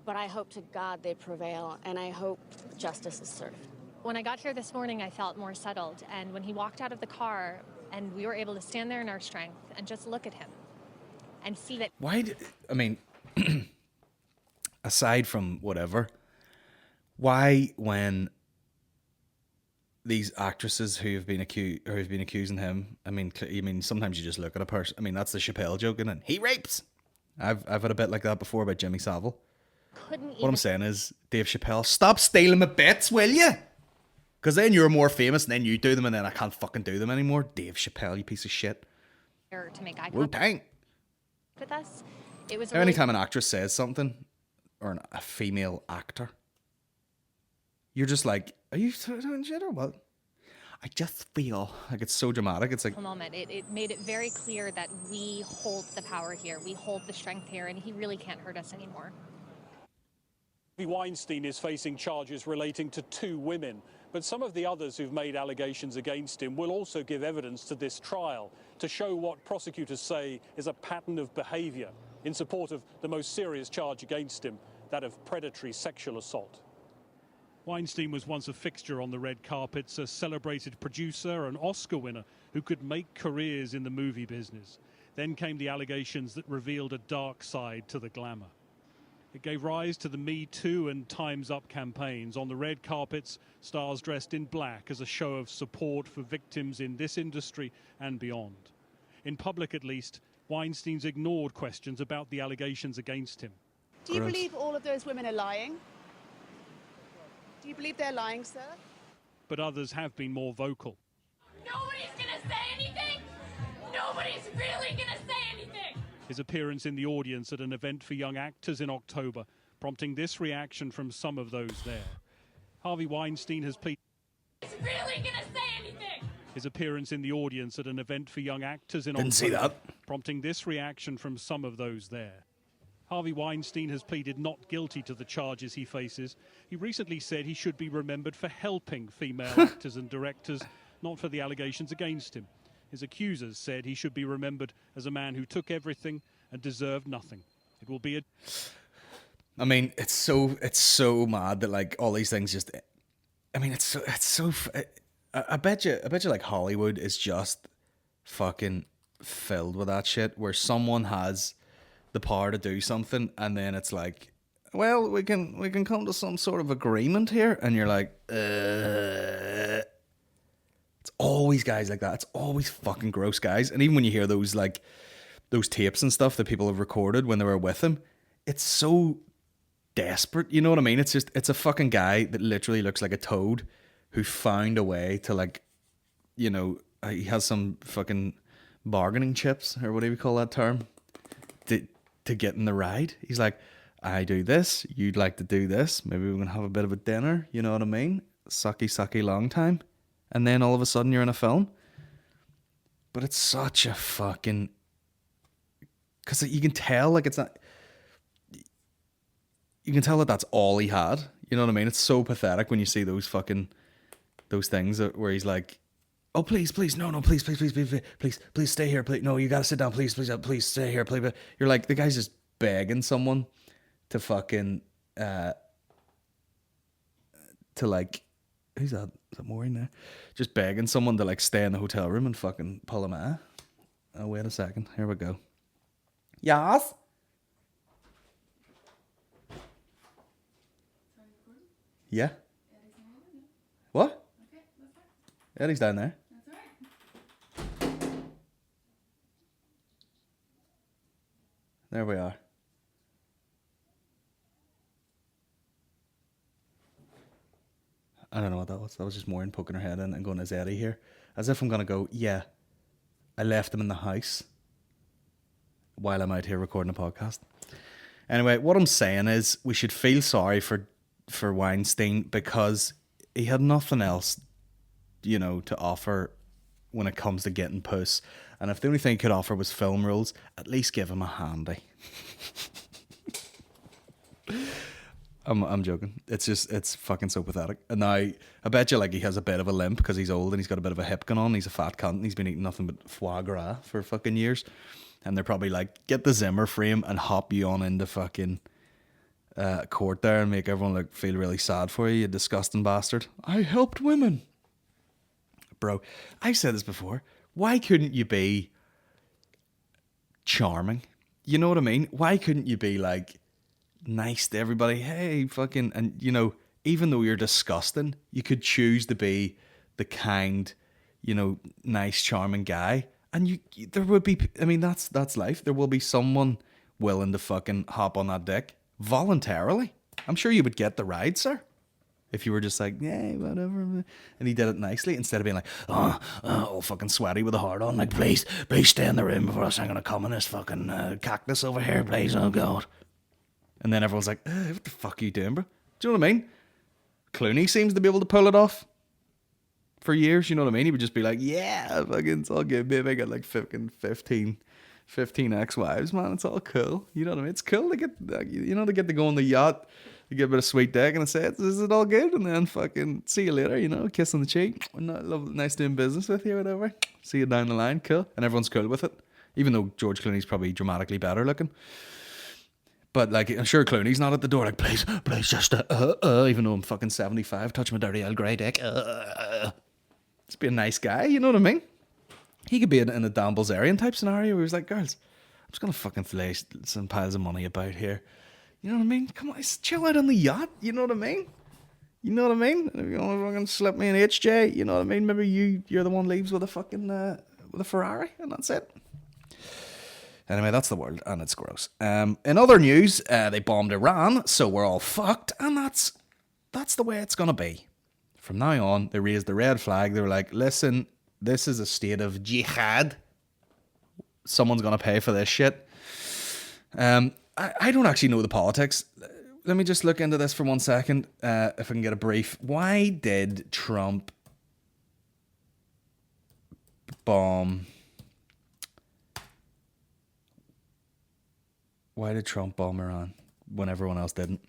But I hope to God they prevail, and I hope justice is served. When I got here this morning, I felt more settled. And when he walked out of the car, and we were able to stand there in our strength and just look at him and see that. Aside from whatever, why when these actresses who have been accusing him, I mean, sometimes you just look at a person. I mean, that's the Chappelle joke, and he rapes. I've had a bit like that before about Jimmy Savile. What I'm saying is, Dave Chappelle, stop stealing my bits, will you? Because then you're more famous, and then you do them, and then I can't fucking do them anymore. Dave Chappelle, you piece of shit. To make eye contact with us, it was. Anytime an actress says something, or a female actor, you're just like, are you doing shit or what? I just feel like it's so dramatic. It's like moment. It made it very clear that we hold the power here, we hold the strength here, and he really can't hurt us anymore. Harvey Weinstein is facing charges relating to 2 women, but some of the others who've made allegations against him will also give evidence to this trial to show what prosecutors say is a pattern of behavior in support of the most serious charge against him, that of predatory sexual assault. Weinstein was once a fixture on the red carpets, a celebrated producer, an Oscar winner who could make careers in the movie business. Then came the allegations that revealed a dark side to the glamour. It gave rise to the Me Too and Time's Up campaigns. On the red carpets, stars dressed in black as a show of support for victims in this industry and beyond. In public, at least, Weinstein's ignored questions about the allegations against him. Do you believe all of those women are lying? Do you believe they're lying, sir? But others have been more vocal. Nobody's gonna say anything! Nobody's really gonna say anything! His appearance in the audience at an event for young actors in October, prompting this reaction from some of those there. Harvey Weinstein has pleaded. Nobody's really gonna say anything! His appearance in the audience at an event for young actors in Didn't see October, that. prompting this reaction from some of those there. Harvey Weinstein has pleaded not guilty to the charges he faces. He recently said he should be remembered for helping female actors and directors, not for the allegations against him. His accusers said he should be remembered as a man who took everything and deserved nothing. It will be a... I mean, it's so mad that like all these things just... I mean, I bet you like Hollywood is just fucking filled with that shit where someone has the power to do something and then it's like, well, we can come to some sort of agreement here, and you're like, It's always guys like that. It's always fucking gross guys. And even when you hear those tapes and stuff that people have recorded when they were with him, it's so desperate. You know what I mean? It's a fucking guy that literally looks like a toad who found a way to, like, you know, he has some fucking bargaining chips, or what do we call that term, to get in the ride. He's like, I do this, you'd like to do this, maybe we can have a bit of a dinner, you know what I mean? Sucky long time. And then all of a sudden you're in a film. But it's such a fucking... Because you can tell, like, it's not... You can tell that that's all he had. You know what I mean? It's so pathetic when you see those things where he's like, oh, please, no, please, stay here, please. No, you gotta sit down, please, stay here, please. You're like, the guy's just begging someone to fucking, to like, who's that? Is that Maureen there? Just begging someone to like stay in the hotel room and fucking pull him out. Oh, wait a second. Here we go. Yes? Yeah? What? Eddie's down there. There we are. I don't know what that was. That was just Maureen poking her head in and going, is Eddie here? As if I'm going to go, yeah, I left him in the house while I'm out here recording a podcast. Anyway, what I'm saying is we should feel sorry for Weinstein, because he had nothing else, you know, to offer when it comes to getting puss. And if the only thing he could offer was film roles, at least give him a handy. I'm joking. It's fucking so pathetic. And now, I bet you, like, he has a bit of a limp because he's old and he's got a bit of a hip going on. He's a fat cunt and he's been eating nothing but foie gras for fucking years. And they're probably like, get the Zimmer frame and hop you on into fucking court there and make everyone like feel really sad for you, you disgusting bastard. I helped women. Bro, I've said this before. Why couldn't you be charming? You know what I mean? Why couldn't you be like nice to everybody? Hey, fucking, and you know, even though you're disgusting, you could choose to be the kind, you know, nice, charming guy. And you there would be, I mean, that's life. There will be someone willing to fucking hop on that dick voluntarily. I'm sure you would get the ride, sir. If you were just like, yeah, whatever. And he did it nicely instead of being like, all fucking sweaty with a heart on. Like, please stay in the room before I'm going to come in this fucking cactus over here, please. Oh, God. And then everyone's like, what the fuck are you doing, bro? Do you know what I mean? Clooney seems to be able to pull it off for years. You know what I mean? He would just be like, yeah, fucking, it's all good, babe. I got like fucking 15 ex-wives, man. It's all cool. You know what I mean? It's cool to get, you know, to get to go on the yacht, to get a bit of sweet dick, and I say, is it all good? And then fucking see you later, you know, kiss on the cheek. Nice doing business with you or whatever. See you down the line, cool. And everyone's cool with it. Even though George Clooney's probably dramatically better looking. But like, I'm sure Clooney's not at the door like, please, just, even though I'm fucking 75, touch my dirty Earl Grey dick. Just be a nice guy, you know what I mean? He could be in a Dan Bilzerian type scenario where he was like, girls, I'm just going to fucking fillet some piles of money about here. You know what I mean? Come on, chill out on the yacht. You know what I mean? You know what I mean? If you want to fucking slip me an HJ, you know what I mean? Maybe you're the one leaves with a fucking, with a Ferrari, and that's it. Anyway, that's the world, and it's gross. In other news, they bombed Iran, so we're all fucked, and that's the way it's going to be. From now on, they raised the red flag. They were like, listen, this is a state of jihad. Someone's going to pay for this shit. I don't actually know the politics. Let me just look into this for 1 second, if I can get a brief. Why did Trump bomb... Why did Trump bomb Iran when everyone else didn't?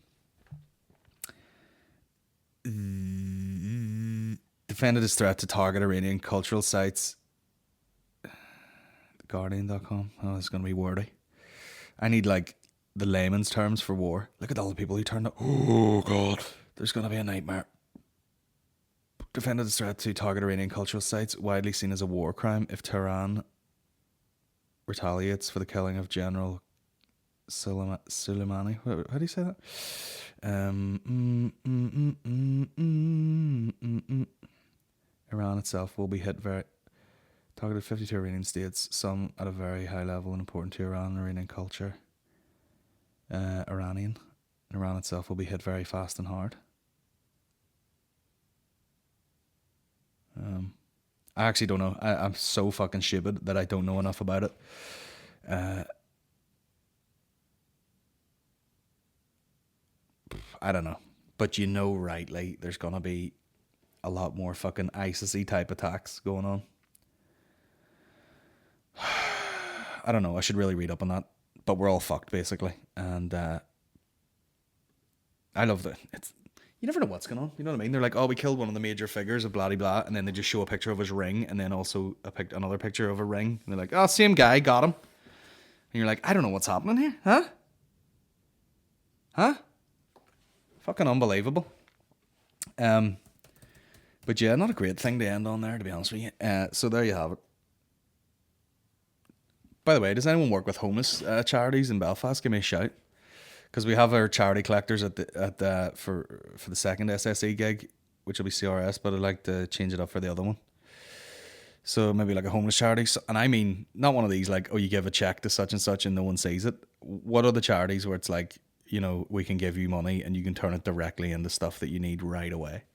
Defended his threat to target Iranian cultural sites. Guardian.com. Oh, it's going to be wordy. I need, like, the layman's terms for war. Look at all the people who turned up. Oh, God. There's going to be a nightmare. Defended his threat to target Iranian cultural sites, widely seen as a war crime if Tehran retaliates for the killing of General Soleimani. How do you say that? Iran itself will be hit targeted 52 Iranian states, some at a very high level and important to Iran and Iranian culture. Iran itself will be hit very fast and hard. I actually don't know. I'm so fucking stupid that I don't know enough about it. I don't know. But you know rightly there's going to be a lot more fucking ISIS-y type attacks going on. I don't know. I should really read up on that. But we're all fucked, basically. And I love that. You never know what's going on. You know what I mean? They're like, oh, we killed one of the major figures of blah, blah, blah. And then they just show a picture of his ring. And then also another picture of a ring. And they're like, oh, same guy, got him. And you're like, I don't know what's happening here. Huh? Fucking unbelievable. But yeah, not a great thing to end on there, to be honest with you. So there you have it. By the way, does anyone work with homeless charities in Belfast? Give me a shout. Because we have our charity collectors for the second SSE gig, which will be CRS, but I'd like to change it up for the other one. So maybe like a homeless charity. And I mean, not one of these like, oh, you give a check to such and such and no one sees it. What are the charities where it's like, you know, we can give you money and you can turn it directly into stuff that you need right away?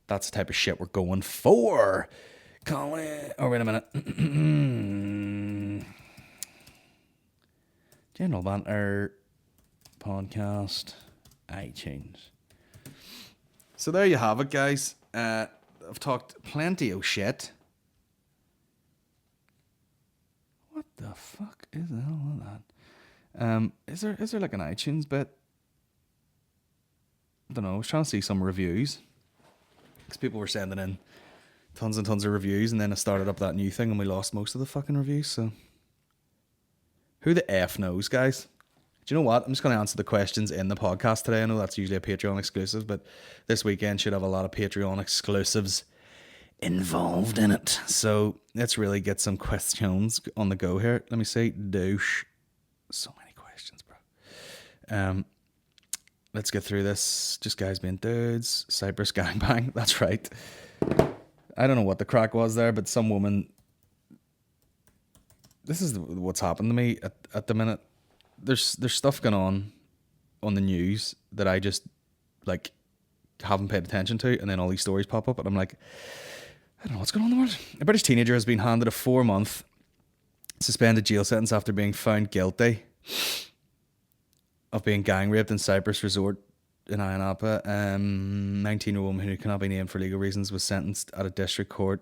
That's the type of shit we're going for. Colin, oh, wait a minute. General Banter Podcast, iTunes. So there you have it, guys. I've talked plenty of shit. What the fuck is all of that? Is there like an iTunes bit? I don't know. I was trying to see some reviews because people were sending in tons and tons of reviews, and then I started up that new thing and we lost most of the fucking reviews. So who the F knows, guys? Do you know what? I'm just going to answer the questions in the podcast today. I know that's usually a Patreon exclusive, but this weekend should have a lot of Patreon exclusives involved in it. So let's really get some questions on the go here. Let me see. Douche. So many questions, bro. Let's get through this. Just guys being dudes. Cyprus gangbang. That's right. I don't know what the crack was there, but some woman... This is what's happened to me at the minute. There's stuff going on the news that I just like haven't paid attention to, and then all these stories pop up and I'm like, I don't know what's going on in the world. A British teenager has been handed a 4-month suspended jail sentence after being found guilty of being gang raped in Cyprus resort in Ayia Napa. 19-year-old woman who cannot be named for legal reasons was sentenced at a district court.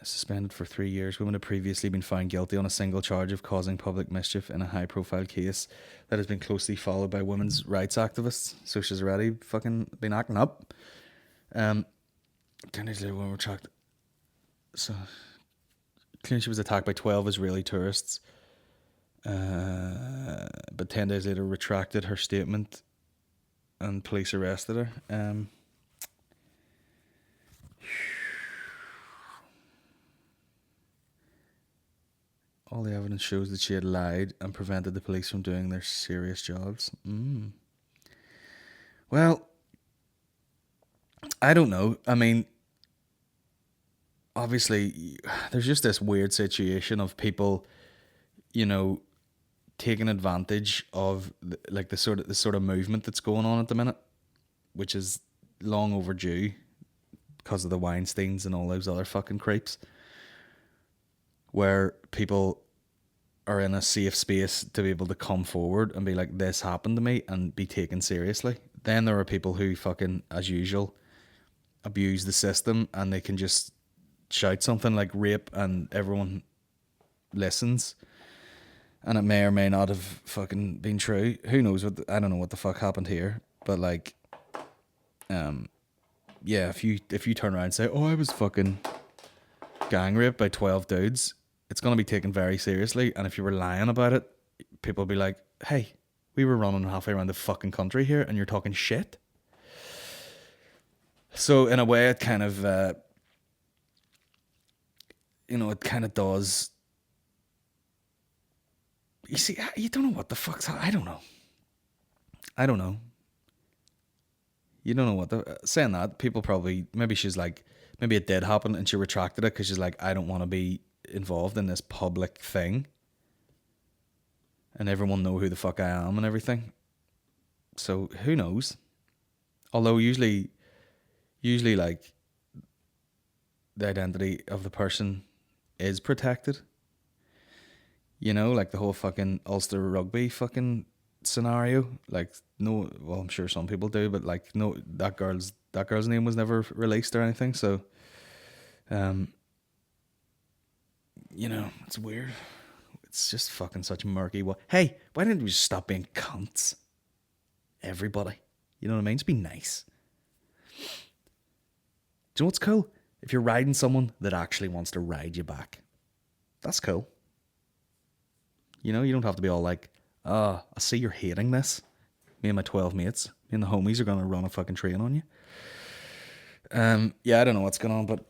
Suspended for 3 years. Women have previously been found guilty on a single charge of causing public mischief in a high-profile case that has been closely followed by women's rights activists. So she's already fucking been acting up. 10 days later, women were tracked. So, claims she was attacked by 12 Israeli tourists. But 10 days later, retracted her statement, and police arrested her. All the evidence shows that she had lied and prevented the police from doing their serious jobs. Well, I don't know. I mean, obviously, there's just this weird situation of people, you know, taking advantage of the sort of movement that's going on at the minute, which is long overdue because of the Weinsteins and all those other fucking creeps, where people are in a safe space to be able to come forward and be like, this happened to me, and be taken seriously. Then there are people who fucking, as usual, abuse the system, and they can just shout something like rape and everyone listens, and it may or may not have fucking been true. Who knows I don't know what the fuck happened here, but like, yeah, if you turn around and say, oh, I was fucking gang raped by 12 dudes, it's going to be taken very seriously. And if you were lying about it, people will be like, hey, we were running halfway around the fucking country here and you're talking shit. So in a way, it kind of, it kind of does. You see, you don't know what the fuck's, I don't know. You don't know what saying that, people probably, maybe it did happen and she retracted it because she's like, I don't want to be involved in this public thing and everyone know who the fuck I am and everything. So who knows? Although usually like the identity of the person is protected. You know, like the whole fucking Ulster rugby fucking scenario. Like, no, well, I'm sure some people do, but like, no, that girl's name was never released or anything. So, it's weird. It's just fucking such murky. Hey, why didn't we just stop being cunts? Everybody, you know what I mean? Just be nice. Do you know what's cool? If you're riding someone that actually wants to ride you back, that's cool. You know, you don't have to be all like, I see you're hating this. Me and my 12 mates, me and the homies are going to run a fucking train on you. Yeah, I don't know what's going on, but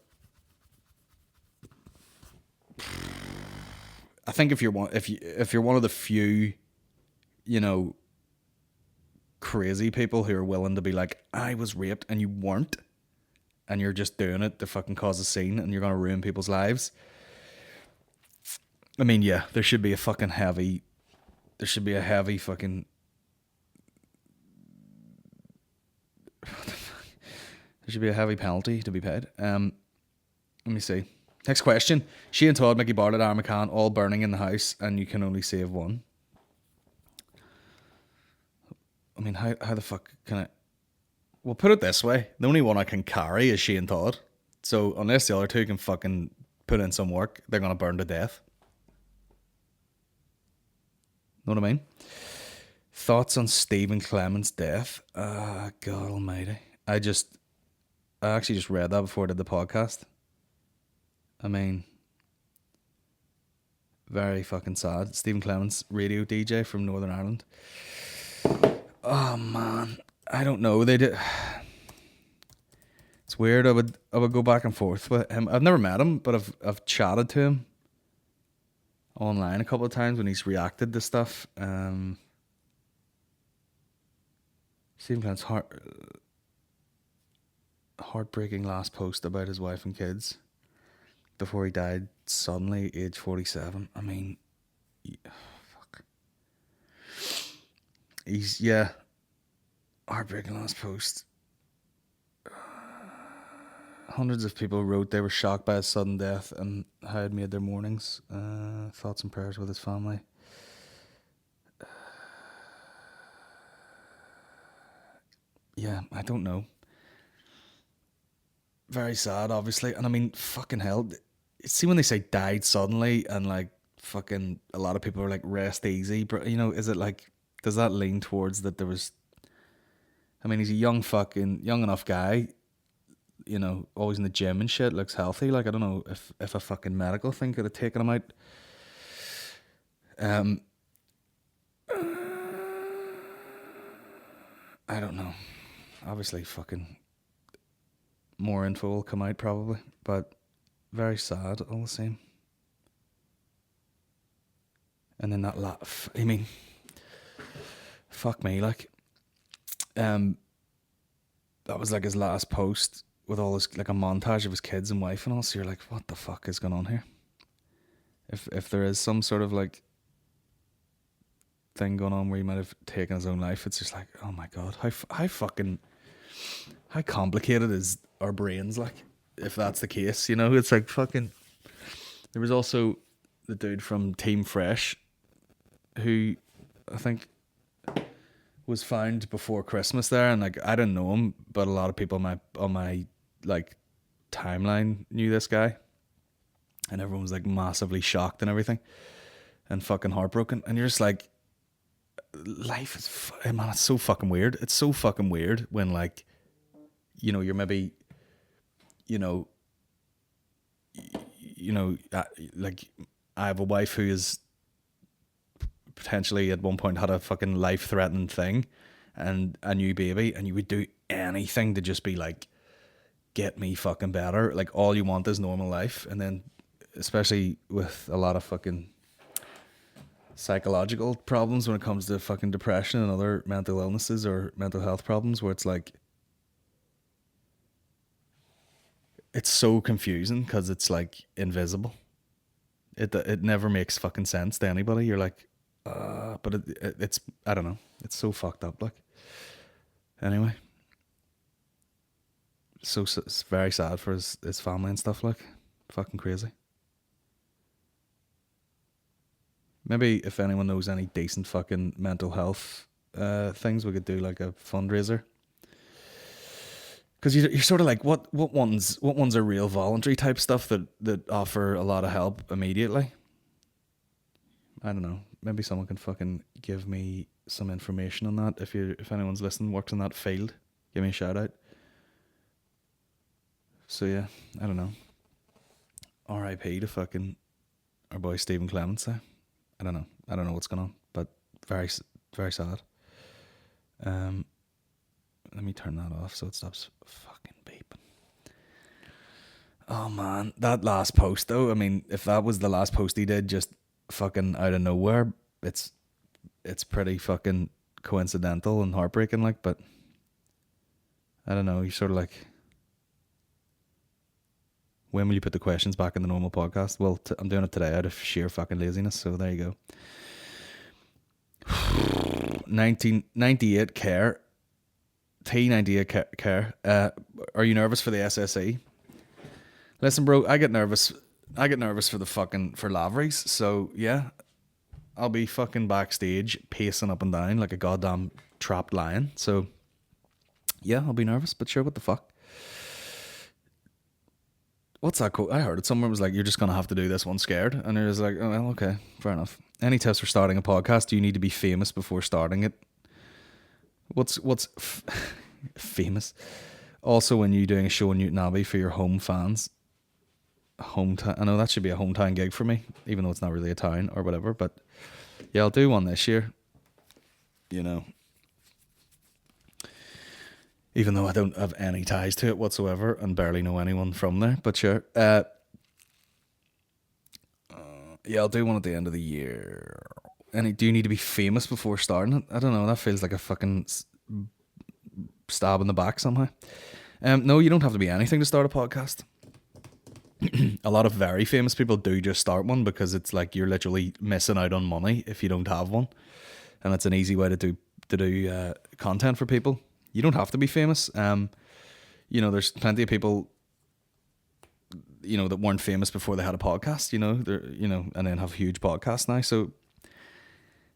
I think if you're one of the few, crazy people who are willing to be like, I was raped and you weren't, and you're just doing it to fucking cause a scene and you're going to ruin people's lives. I mean, yeah, there should be a heavy fucking, there should be a heavy penalty to be paid. Let me see. Next question. She and Todd, Mickey Bartlett, Aaron McCann, all burning in the house and you can only save one. I mean, how the fuck can Well, put it this way. The only one I can carry is Shane Todd. So unless the other two can fucking put in some work, they're going to burn to death. Know what I mean? Thoughts on Stephen Clement's death? God almighty. I actually just read that before I did the podcast. I mean, very fucking sad. Stephen Clement's radio DJ from Northern Ireland. Oh man, I don't know. They did. It's weird. I would go back and forth with him. I've never met him, but I've chatted to him online a couple of times when he's reacted to stuff. Stephen Clement's heartbreaking last post about his wife and kids before he died suddenly, age 47. I mean, fuck. Heartbreaking last post. Hundreds of people wrote they were shocked by his sudden death and how it made their mornings. Thoughts and prayers with his family. Yeah, I don't know. Very sad, obviously. And I mean, fucking hell. See when they say died suddenly and like fucking a lot of people are like rest easy, but you know, is it like, does that lean towards that there was, I mean, he's a young enough guy, you know, always in the gym and shit, looks healthy. Like, I don't know if a fucking medical thing could have taken him out. I don't know. Obviously fucking more info will come out probably, but very sad all the same. And then that laugh, I mean, fuck me, like, that was like his last post with all this, like a montage of his kids and wife and all, so you're like, what the fuck is going on here? If there is some sort of like thing going on where he might have taken his own life, it's just like, oh my god, how complicated is our brains, like, if that's the case, you know? It's like fucking, there was also the dude from Team Fresh who I think was found before Christmas there, and like I didn't know him, but a lot of people on my like timeline knew this guy, and everyone was like massively shocked and everything and fucking heartbroken, and you're just like, life is man, it's so fucking weird. It's so fucking weird when, like, you know, you're maybe, like I have a wife who is potentially at one point had a fucking life-threatening thing and a new baby, and you would do anything to just be like, get me fucking better. Like, all you want is normal life. And then especially with a lot of fucking psychological problems when it comes to fucking depression and other mental illnesses or mental health problems, where it's like, it's so confusing because it's like invisible. It never makes fucking sense to anybody. You're like, but it's, I don't know. It's so fucked up, like. Anyway. So it's very sad for his family and stuff, like. Fucking crazy. Maybe if anyone knows any decent fucking mental health things, we could do like a fundraiser. Because you're sort of like, what ones are real voluntary type stuff that offer a lot of help immediately? I don't know. Maybe someone can fucking give me some information on that. If anyone's listening, works in that field, give me a shout out. So yeah, I don't know. R.I.P. to fucking our boy Stephen Clements. I don't know. I don't know what's going on, but very, very sad. Let me turn that off so it stops fucking beeping. Oh man, that last post though, I mean, if that was the last post he did just fucking out of nowhere, it's pretty fucking coincidental and heartbreaking, like, but I don't know, you sort of like, when will you put the questions back in the normal podcast? Well, I'm doing it today out of sheer fucking laziness, so there you go. 1998 care. T98 care. Are you nervous for the SSE? Listen, bro, I get nervous for Lavery's, so yeah, I'll be fucking backstage pacing up and down like a goddamn trapped lion. So Yeah, I'll be nervous, but sure, what the fuck? What's that quote? I heard it somewhere. It was like, you're just going to have to do this one scared. And it was like, oh, well, okay, fair enough. Any tips for starting a podcast? Do you need to be famous before starting it? What's famous? Also, when you're doing a show in Newton Abbey for your home fans, hometown. I know that should be a hometown gig for me, even though it's not really a town or whatever. But yeah, I'll do one this year. You know, even though I don't have any ties to it whatsoever and barely know anyone from there. But sure. Yeah, I'll do one at the end of the year. Do you need to be famous before starting it? I don't know. That feels like a fucking stab in the back somehow. No, you don't have to be anything to start a podcast. A lot of very famous people do just start one because it's like you're literally missing out on money if you don't have one. And it's an easy way to do content for people. You don't have to be famous. You know, there's plenty of people, you know, that weren't famous before they had a podcast, and then have huge podcasts now. So,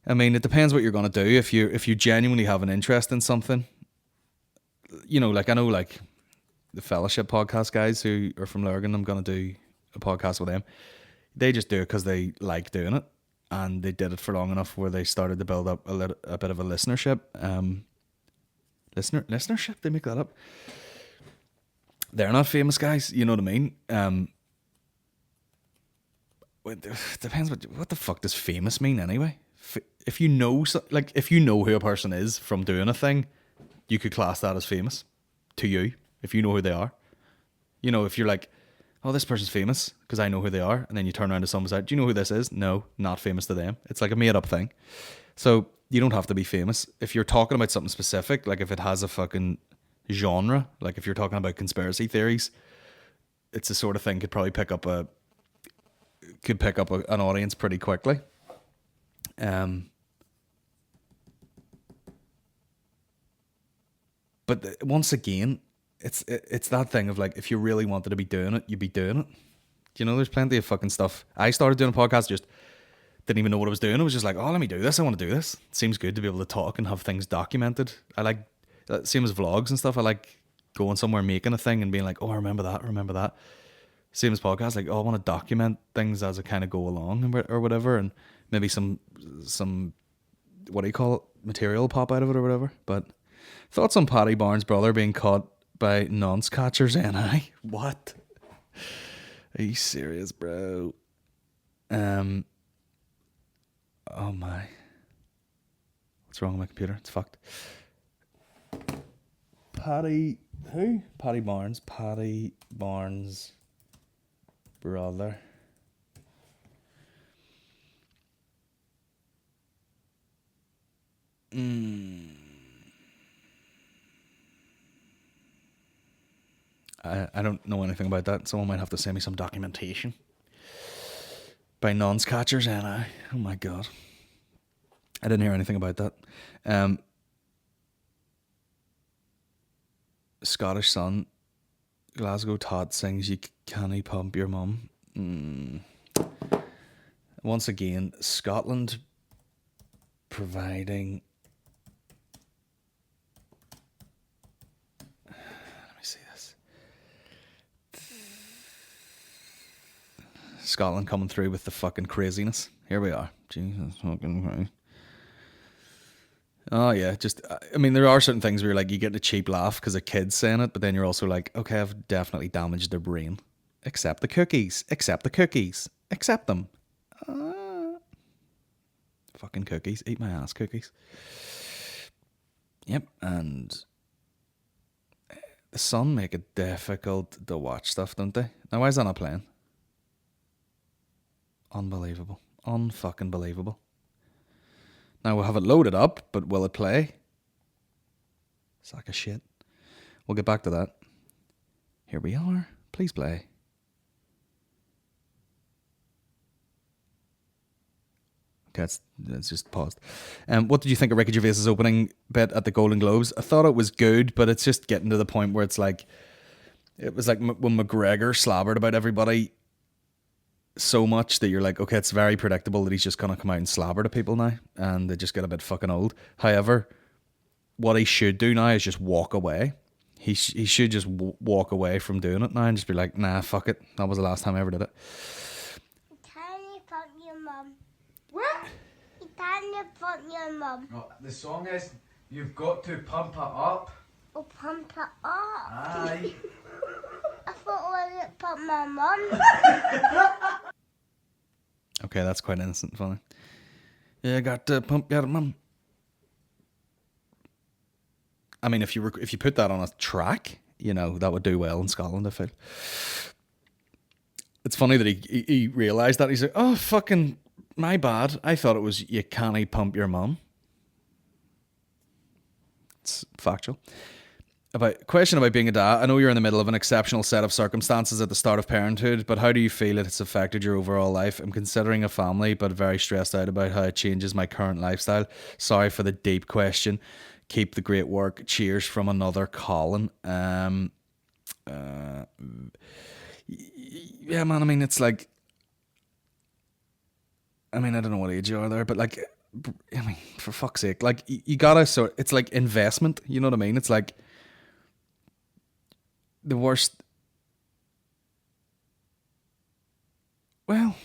I mean, it depends what you're going to do. If you genuinely have an interest in something, you know, like I know, like the Fellowship podcast guys who are from Lurgan, I'm going to do a podcast with them. They just do it because they like doing it, and they did it for long enough where they started to build up a bit of a listenership. Listenership? They make that up. They're not famous guys, you know what I mean? It depends what the fuck does famous mean anyway? If you know, if you know who a person is from doing a thing, you could class that as famous to you if you know who they are. You know, if you're like, oh, this person's famous because I know who they are, and then you turn around to someone and say, do you know who this is? No, not famous to them. It's like a made up thing. So you don't have to be famous. If you're talking about something specific, like if it has a fucking genre, like if you're talking about conspiracy theories, it's the sort of thing could probably pick up an audience pretty quickly. But once again, it's that thing of like, if you really wanted to be doing it, you'd be doing it. You know, there's plenty of fucking stuff. I started doing a podcast, just didn't even know what I was doing. I was just like, oh, let me do this. I want to do this. It seems good to be able to talk and have things documented. I like, same as vlogs and stuff. I like going somewhere, making a thing and being like, oh, I remember that. Same as podcasts, like, oh, I want to document things as I kind of go along or whatever. And maybe some, what do you call it? Material pop out of it or whatever. But thoughts on Paddy Barnes' brother being caught by nonce catchers NI? What? Are you serious, bro? Oh my. What's wrong with my computer? It's fucked. Paddy Barnes' brother. I don't know anything about that. Someone might have to send me some documentation. By nonce catchers, and oh my god, I didn't hear anything about that. Scottish Sun, Glasgow Tot sings "You Canny Pump Your Mum." Once again, Scotland providing. Let me see this. Scotland coming through with the fucking craziness. Here we are. Jesus fucking Christ. Oh yeah, I mean, there are certain things where you're like, you get a cheap laugh because a kid's saying it, but then you're also like, okay, I've definitely damaged their brain. Accept the cookies. Accept the cookies. Accept them. Fucking cookies. Eat my ass, cookies. Yep, and the Sun make it difficult to watch stuff, don't they? Now, why is that not playing? Unbelievable. Unfucking believable. Now we'll have it loaded up, but will it play? Sack of shit. We'll get back to that. Here we are. Please play. Okay, it's just paused. What did you think of Ricky Gervais's opening bit at the Golden Globes? I thought it was good, but it's just getting to the point where it was like when McGregor slobbered about everybody so much that you're like, okay, it's very predictable that he's just going to come out and slobber to people now, and they just get a bit fucking old. However, what he should do now is just walk away. He should just walk away from doing it now and just be like, nah, fuck it. That was the last time I ever did it. Can you pump your mum? What? Can you pump your mum? No, the song is, you've got to pump it up. Oh, pump it up. Aye. I thought I would pump my mum. Okay, that's quite innocent and funny. Yeah, I got to pump your mum. I mean, if you put that on a track, you know, that would do well in Scotland, I feel. It's funny that he realised that. He's like, oh, fucking, my bad. I thought it was, you can't pump your mum. It's factual. Question about being a dad. I know you're in the middle of an exceptional set of circumstances at the start of parenthood, but how do you feel it's affected your overall life? I'm considering a family, but very stressed out about how it changes my current lifestyle. Sorry for the deep question. Keep the great work. Cheers from another Colin. Yeah, man, I mean, it's like, I mean, I don't know what age you are there, but like, I mean, for fuck's sake, like, you gotta it's like investment, you know what I mean? It's like, the worst, well,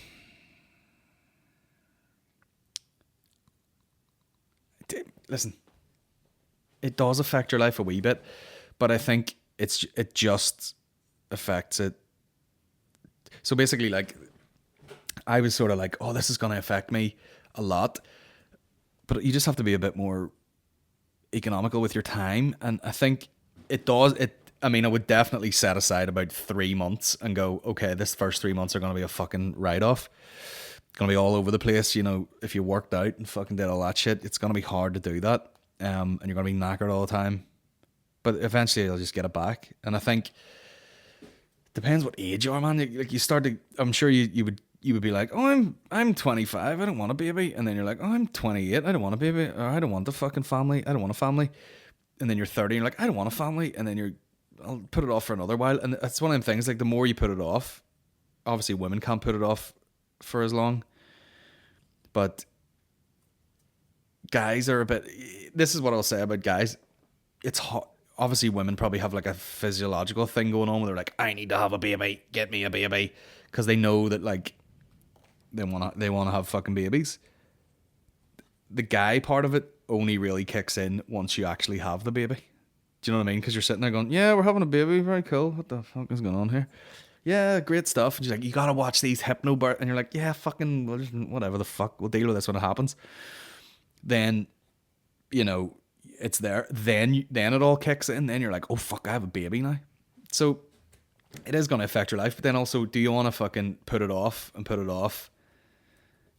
listen, it does affect your life a wee bit, but I think it just affects it. So basically, like, I was sort of like, oh, this is going to affect me a lot, but you just have to be a bit more economical with your time. And I think it does. I mean, I would definitely set aside about 3 months and go, okay, this first 3 months are going to be a fucking write-off. It's going to be all over the place. You know, if you worked out and fucking did all that shit, it's going to be hard to do that. And you're going to be knackered all the time. But eventually you'll just get it back. And I think depends what age you are, man. Like, you start to, I'm sure you would be like, oh, I'm 25, I don't want a baby. And then you're like, oh, I'm 28, I don't want a baby. Or I don't want a fucking family. I don't want a family. And then you're 30 and you're like, I don't want a family. And then I'll put it off for another while. And that's one of them things, like, the more you put it off, obviously women can't put it off for as long. But guys are a bit, this is what I'll say about guys. It's hot. Obviously women probably have like a physiological thing going on where they're like, I need to have a baby, get me a baby. Because they know that, like, they want to have fucking babies. The guy part of it only really kicks in once you actually have the baby. Do you know what I mean? Because you're sitting there going, yeah, we're having a baby, very cool. What the fuck is going on here? Yeah, great stuff. And she's like, you gotta watch these hypnobirths. And you're like, yeah, fucking whatever the fuck, we'll deal with this when it happens. Then, you know, it's there. Then it all kicks in. Then you're like, oh fuck, I have a baby now. So it is going to affect your life. But then also, do you want to fucking put it off,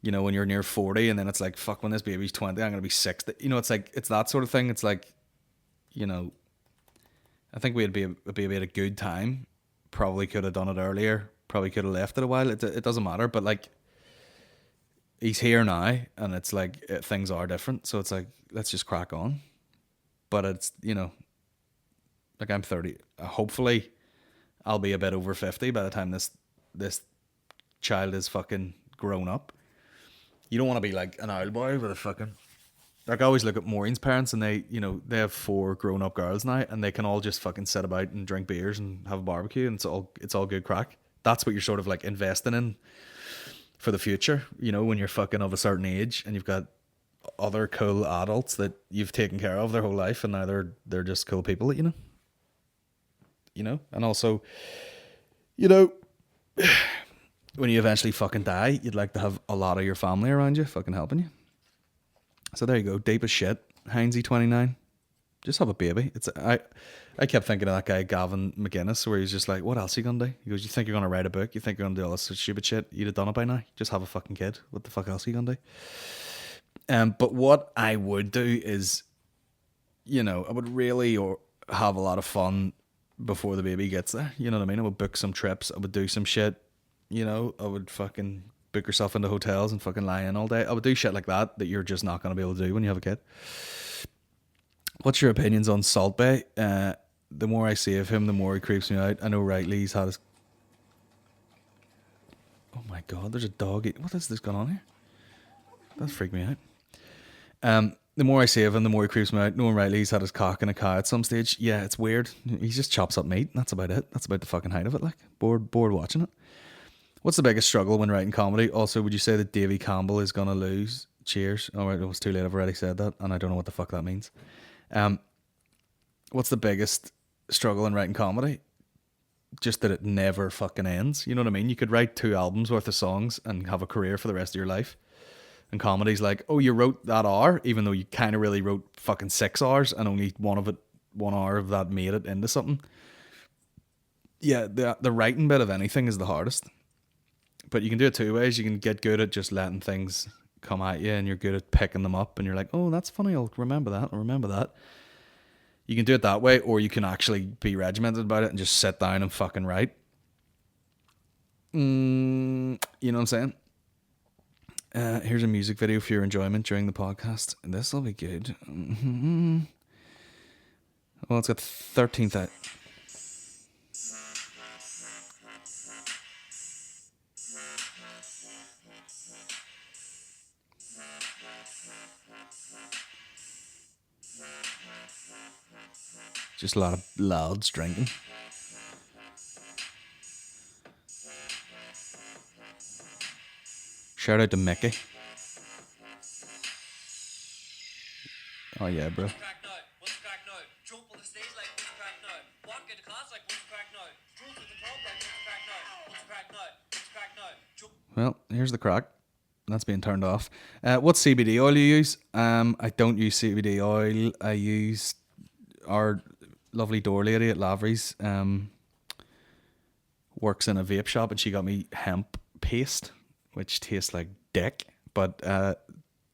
you know, when you're near 40, and then it's like, fuck, when this baby's 20, I'm going to be 60. You know, it's like, it's that sort of thing. It's like, you know, I think we'd be at a good time. Probably could have done it earlier. Probably could have left it a while. It doesn't matter. But like, he's here now, and it's like, things are different. So it's like, let's just crack on. But it's, you know, like, I'm 30. Hopefully I'll be a bit over 50 by the time this child is fucking grown up. You don't want to be like an old boy with a fucking, like, I always look at Maureen's parents, and they, you know, they have 4 grown up girls now, and they can all just fucking sit about and drink beers and have a barbecue, and it's all good crack. That's what you're sort of like investing in for the future, you know, when you're fucking of a certain age and you've got other cool adults that you've taken care of their whole life, and now they're just cool people, you know, and also, you know, when you eventually fucking die, you'd like to have a lot of your family around you fucking helping you. So there you go, deep as shit. Heinzie 29, just have a baby. I kept thinking of that guy Gavin McGuinness, where he's just like, what else are you gonna do? He goes, you think you're gonna write a book? You think you're gonna do all this stupid shit? You'd have done it by now. Just have a fucking kid. What the fuck else are you gonna do? But what I would do is, you know, I would really have a lot of fun before the baby gets there. You know what I mean? I would book some trips. I would do some shit. You know, I would fucking book yourself into hotels and fucking lie in all day. I would do shit like that you're just not going to be able to do when you have a kid. What's your opinions on Salt Bae? The more I see of him, the more he creeps me out. I know rightly he's had his... Oh my God, there's a dog. What is this going on here? That freaked me out. The more I see of him, the more he creeps me out. Knowing rightly, he's had his cock in a cow at some stage. Yeah, it's weird. He just chops up meat. That's about it. That's about the fucking height of it. Like, bored watching it. What's the biggest struggle when writing comedy? Also, would you say that Davy Campbell is gonna lose? Cheers. All right, it was too late. I've already said that, and I don't know what the fuck that means. What's the biggest struggle in writing comedy? Just that it never fucking ends. You know what I mean? You could write 2 albums worth of songs and have a career for the rest of your life. And comedy's like, oh, you wrote that hour, even though you kind of really wrote fucking 6 hours, and only 1 hour of that made it into something. Yeah, the writing bit of anything is the hardest. But you can do it 2 ways. You can get good at just letting things come at you, and you're good at picking them up, and you're like, oh, that's funny, I'll remember that. You can do it that way, or you can actually be regimented about it and just sit down and fucking write. You know what I'm saying? Here's a music video for your enjoyment during the podcast. This will be good. Well, it's got 13,000. Just a lot of louds drinking. Shout out to Mickey. Oh yeah, bro. Well, here's the crack. That's being turned off. What CBD oil you use? I don't use CBD oil. I use our lovely door lady at Lavery's. Works in a vape shop, and she got me hemp paste, which tastes like dick, but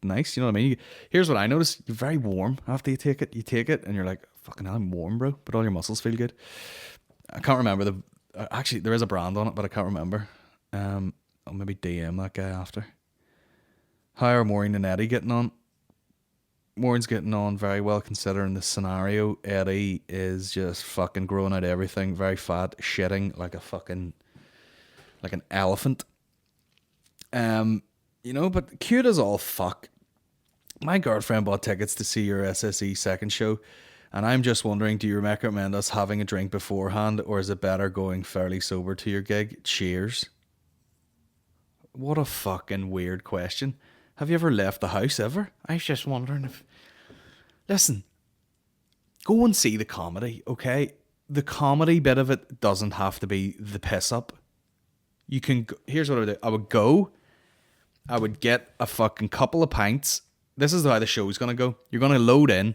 nice. You know what I mean? Here's what I noticed: you're very warm after you take it. You take it, and you're like, "Fucking hell, I'm warm, bro." But all your muscles feel good. I can't remember actually, there is a brand on it, but I can't remember. I'll maybe DM that guy after. How are Maureen and Eddie getting on? Maureen's getting on very well considering the scenario. Eddie is just fucking growing out everything, very fat, shitting like an elephant. You know, but cute as all fuck. My girlfriend bought tickets to see your SSE second show, and I'm just wondering, do you recommend us having a drink beforehand, or is it better going fairly sober to your gig? Cheers. What a fucking weird question. Have you ever left the house ever? I was just wondering if... Listen, go and see the comedy, okay? The comedy bit of it doesn't have to be the piss up. You can... Here's what I would do. I would go... I would get a fucking couple of pints. This is how the show's going to go. You're going to load in.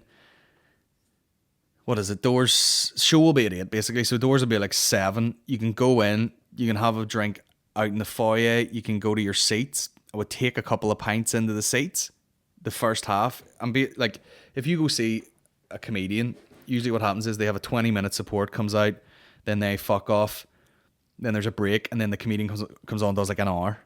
What is it? Doors... Show will be at 8, basically. So doors will be like 7. You can go in. You can have a drink out in the foyer. You can go to your seats. I would take a couple of pints into the seats, the first half, and be like, if you go see a comedian, usually what happens is they have a 20-minute support comes out, then they fuck off, then there's a break, and then the comedian comes on, does like an hour.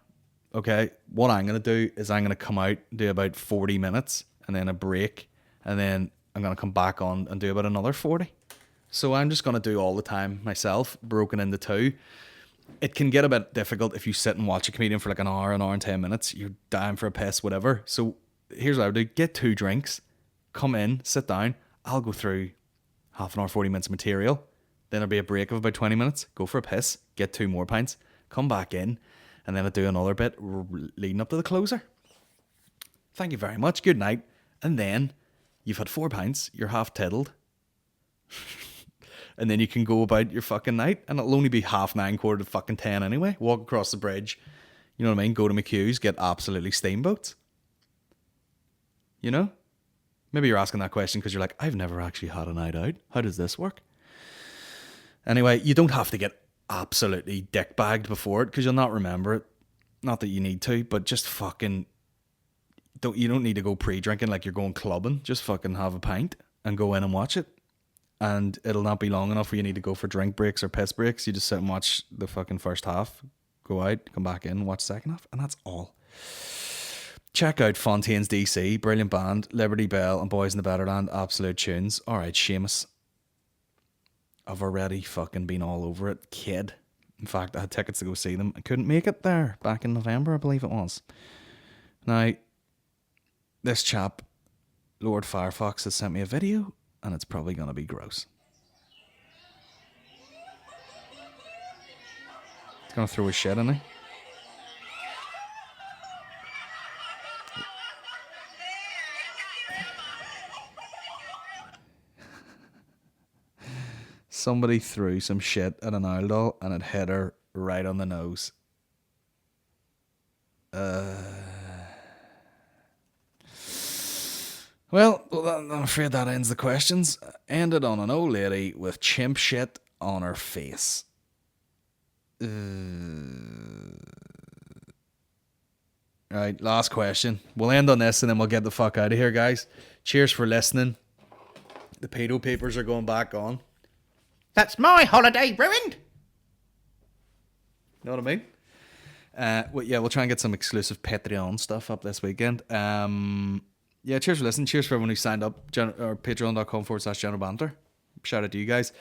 Okay, what I'm gonna do is I'm gonna come out, do about 40 minutes, and then a break, and then I'm gonna come back on and do about another 40. So I'm just gonna do all the time myself, broken into 2. It can get a bit difficult if you sit and watch a comedian for like an hour and 10 minutes. You're dying for a piss, whatever. So here's what I would do. Get 2 drinks, come in, sit down. I'll go through half an hour, 40 minutes of material. Then there'll be a break of about 20 minutes. Go for a piss, get 2 more pints, come back in, and then I'll do another bit leading up to the closer. Thank you very much. Good night. And then you've had 4 pints. You're half tiddled. And then you can go about your fucking night, and it'll only be 9:30, 10 anyway. Walk across the bridge, you know what I mean? Go to McHugh's, get absolutely steamboats. You know? Maybe you're asking that question because you're like, I've never actually had a night out. How does this work? Anyway, you don't have to get absolutely dick-bagged before it because you'll not remember it. Not that you need to, but just fucking... You don't need to go pre-drinking like you're going clubbing. Just fucking have a pint and go in and watch it. And it'll not be long enough where you need to go for drink breaks or piss breaks. You just sit and watch the fucking first half, go out, come back in, watch the second half, and that's all. Check out Fontaine's DC, brilliant band, Liberty Bell and Boys in the Betterland, absolute tunes. Alright, Seamus. I've already fucking been all over it, kid. In fact, I had tickets to go see them. I couldn't make it there back in November, I believe it was. Now, this chap Lord Firefox has sent me a video, and it's probably going to be gross. He's going to throw his shit in it. Somebody threw some shit at an owl doll, and it hit her right on the nose. Well, I'm afraid that ends the questions. Ended on an old lady with chimp shit on her face. Right, last question. We'll end on this and then we'll get the fuck out of here, guys. Cheers for listening. The pedo papers are going back on. That's my holiday ruined. Know what I mean? We'll try and get some exclusive Patreon stuff up this weekend. Cheers for listening. Cheers for everyone who signed up. Patreon.com/General Banter. Shout out to you guys.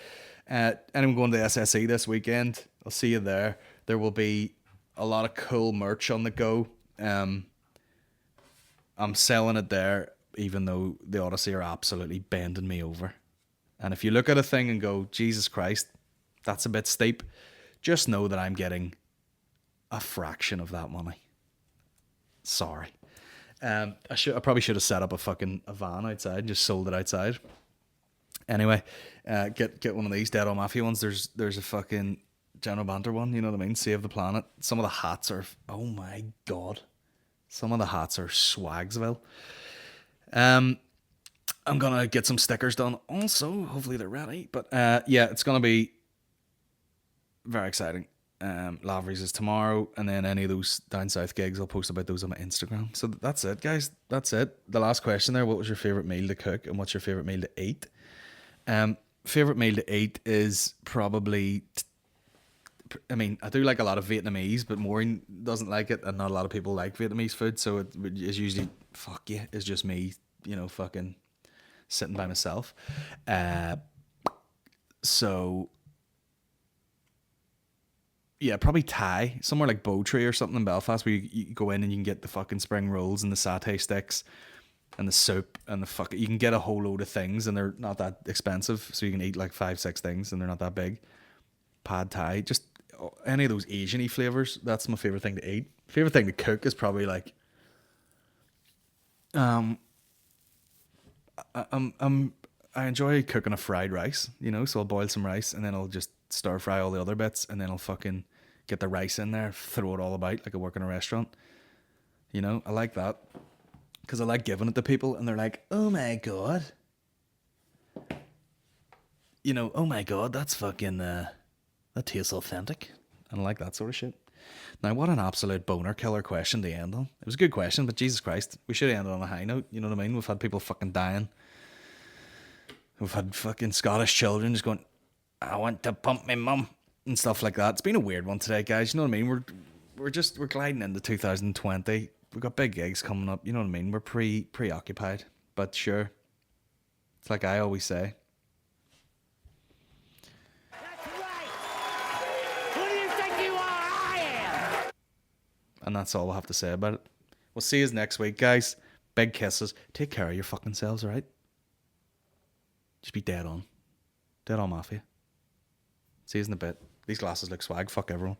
Anyone going to the SSE this weekend, I'll see you there. There will be a lot of cool merch on the go. I'm selling it there, even though the Odyssey are absolutely bending me over. And if you look at a thing and go, Jesus Christ, that's a bit steep, just know that I'm getting a fraction of that money. Sorry. I probably should have set up a van outside and just sold it outside. Anyway, get one of these Dead on Mafia ones. There's a fucking General Banter one, you know what I mean? Save the planet. Some of the hats are, oh my God. Some of the hats are swagsville. I'm going to get some stickers done also. Hopefully they're ready. But it's going to be very exciting. Lavery's is tomorrow, and then any of those down south gigs, I'll post about those on my Instagram. So that's it, guys. That's it. The last question there, what was your favourite meal to cook and what's your favourite meal to eat? Favourite meal to eat is probably... I do like a lot of Vietnamese, but Maureen doesn't like it, and not a lot of people like Vietnamese food, so it is usually, it's just me, fucking sitting by myself. Probably Thai, somewhere like Bowtree or something in Belfast, where you go in and you can get the fucking spring rolls and the satay sticks and the soup and you can get a whole load of things, and they're not that expensive, so you can eat like 5-6 things and they're not that big. Pad Thai, just any of those Asian-y flavors. That's my favorite thing to eat. Favorite thing to cook is probably like I enjoy cooking a fried rice, so I'll boil some rice and then I'll just stir fry all the other bits, and then I'll fucking get the rice in there, throw it all about like I work in a restaurant. I like that because I like giving it to people and they're like, oh my God, oh my God, that's fucking that tastes authentic. And I like that sort of shit. Now, what an absolute boner killer question to end on. It was a good question, but Jesus Christ, we should have ended on a high note. You know what I mean? We've had people fucking dying. We've had fucking Scottish children just going, I want to pump my mum, and stuff like that. It's been a weird one today, guys. You know what I mean? We're gliding into 2020. We've got big gigs coming up. You know what I mean? We're preoccupied. But sure, it's like I always say. And that's all we'll have to say about it. We'll see you next week, guys. Big kisses. Take care of your fucking selves, alright? Just be dead on. Dead on Mafia. See you in a bit. These glasses look swag. Fuck everyone.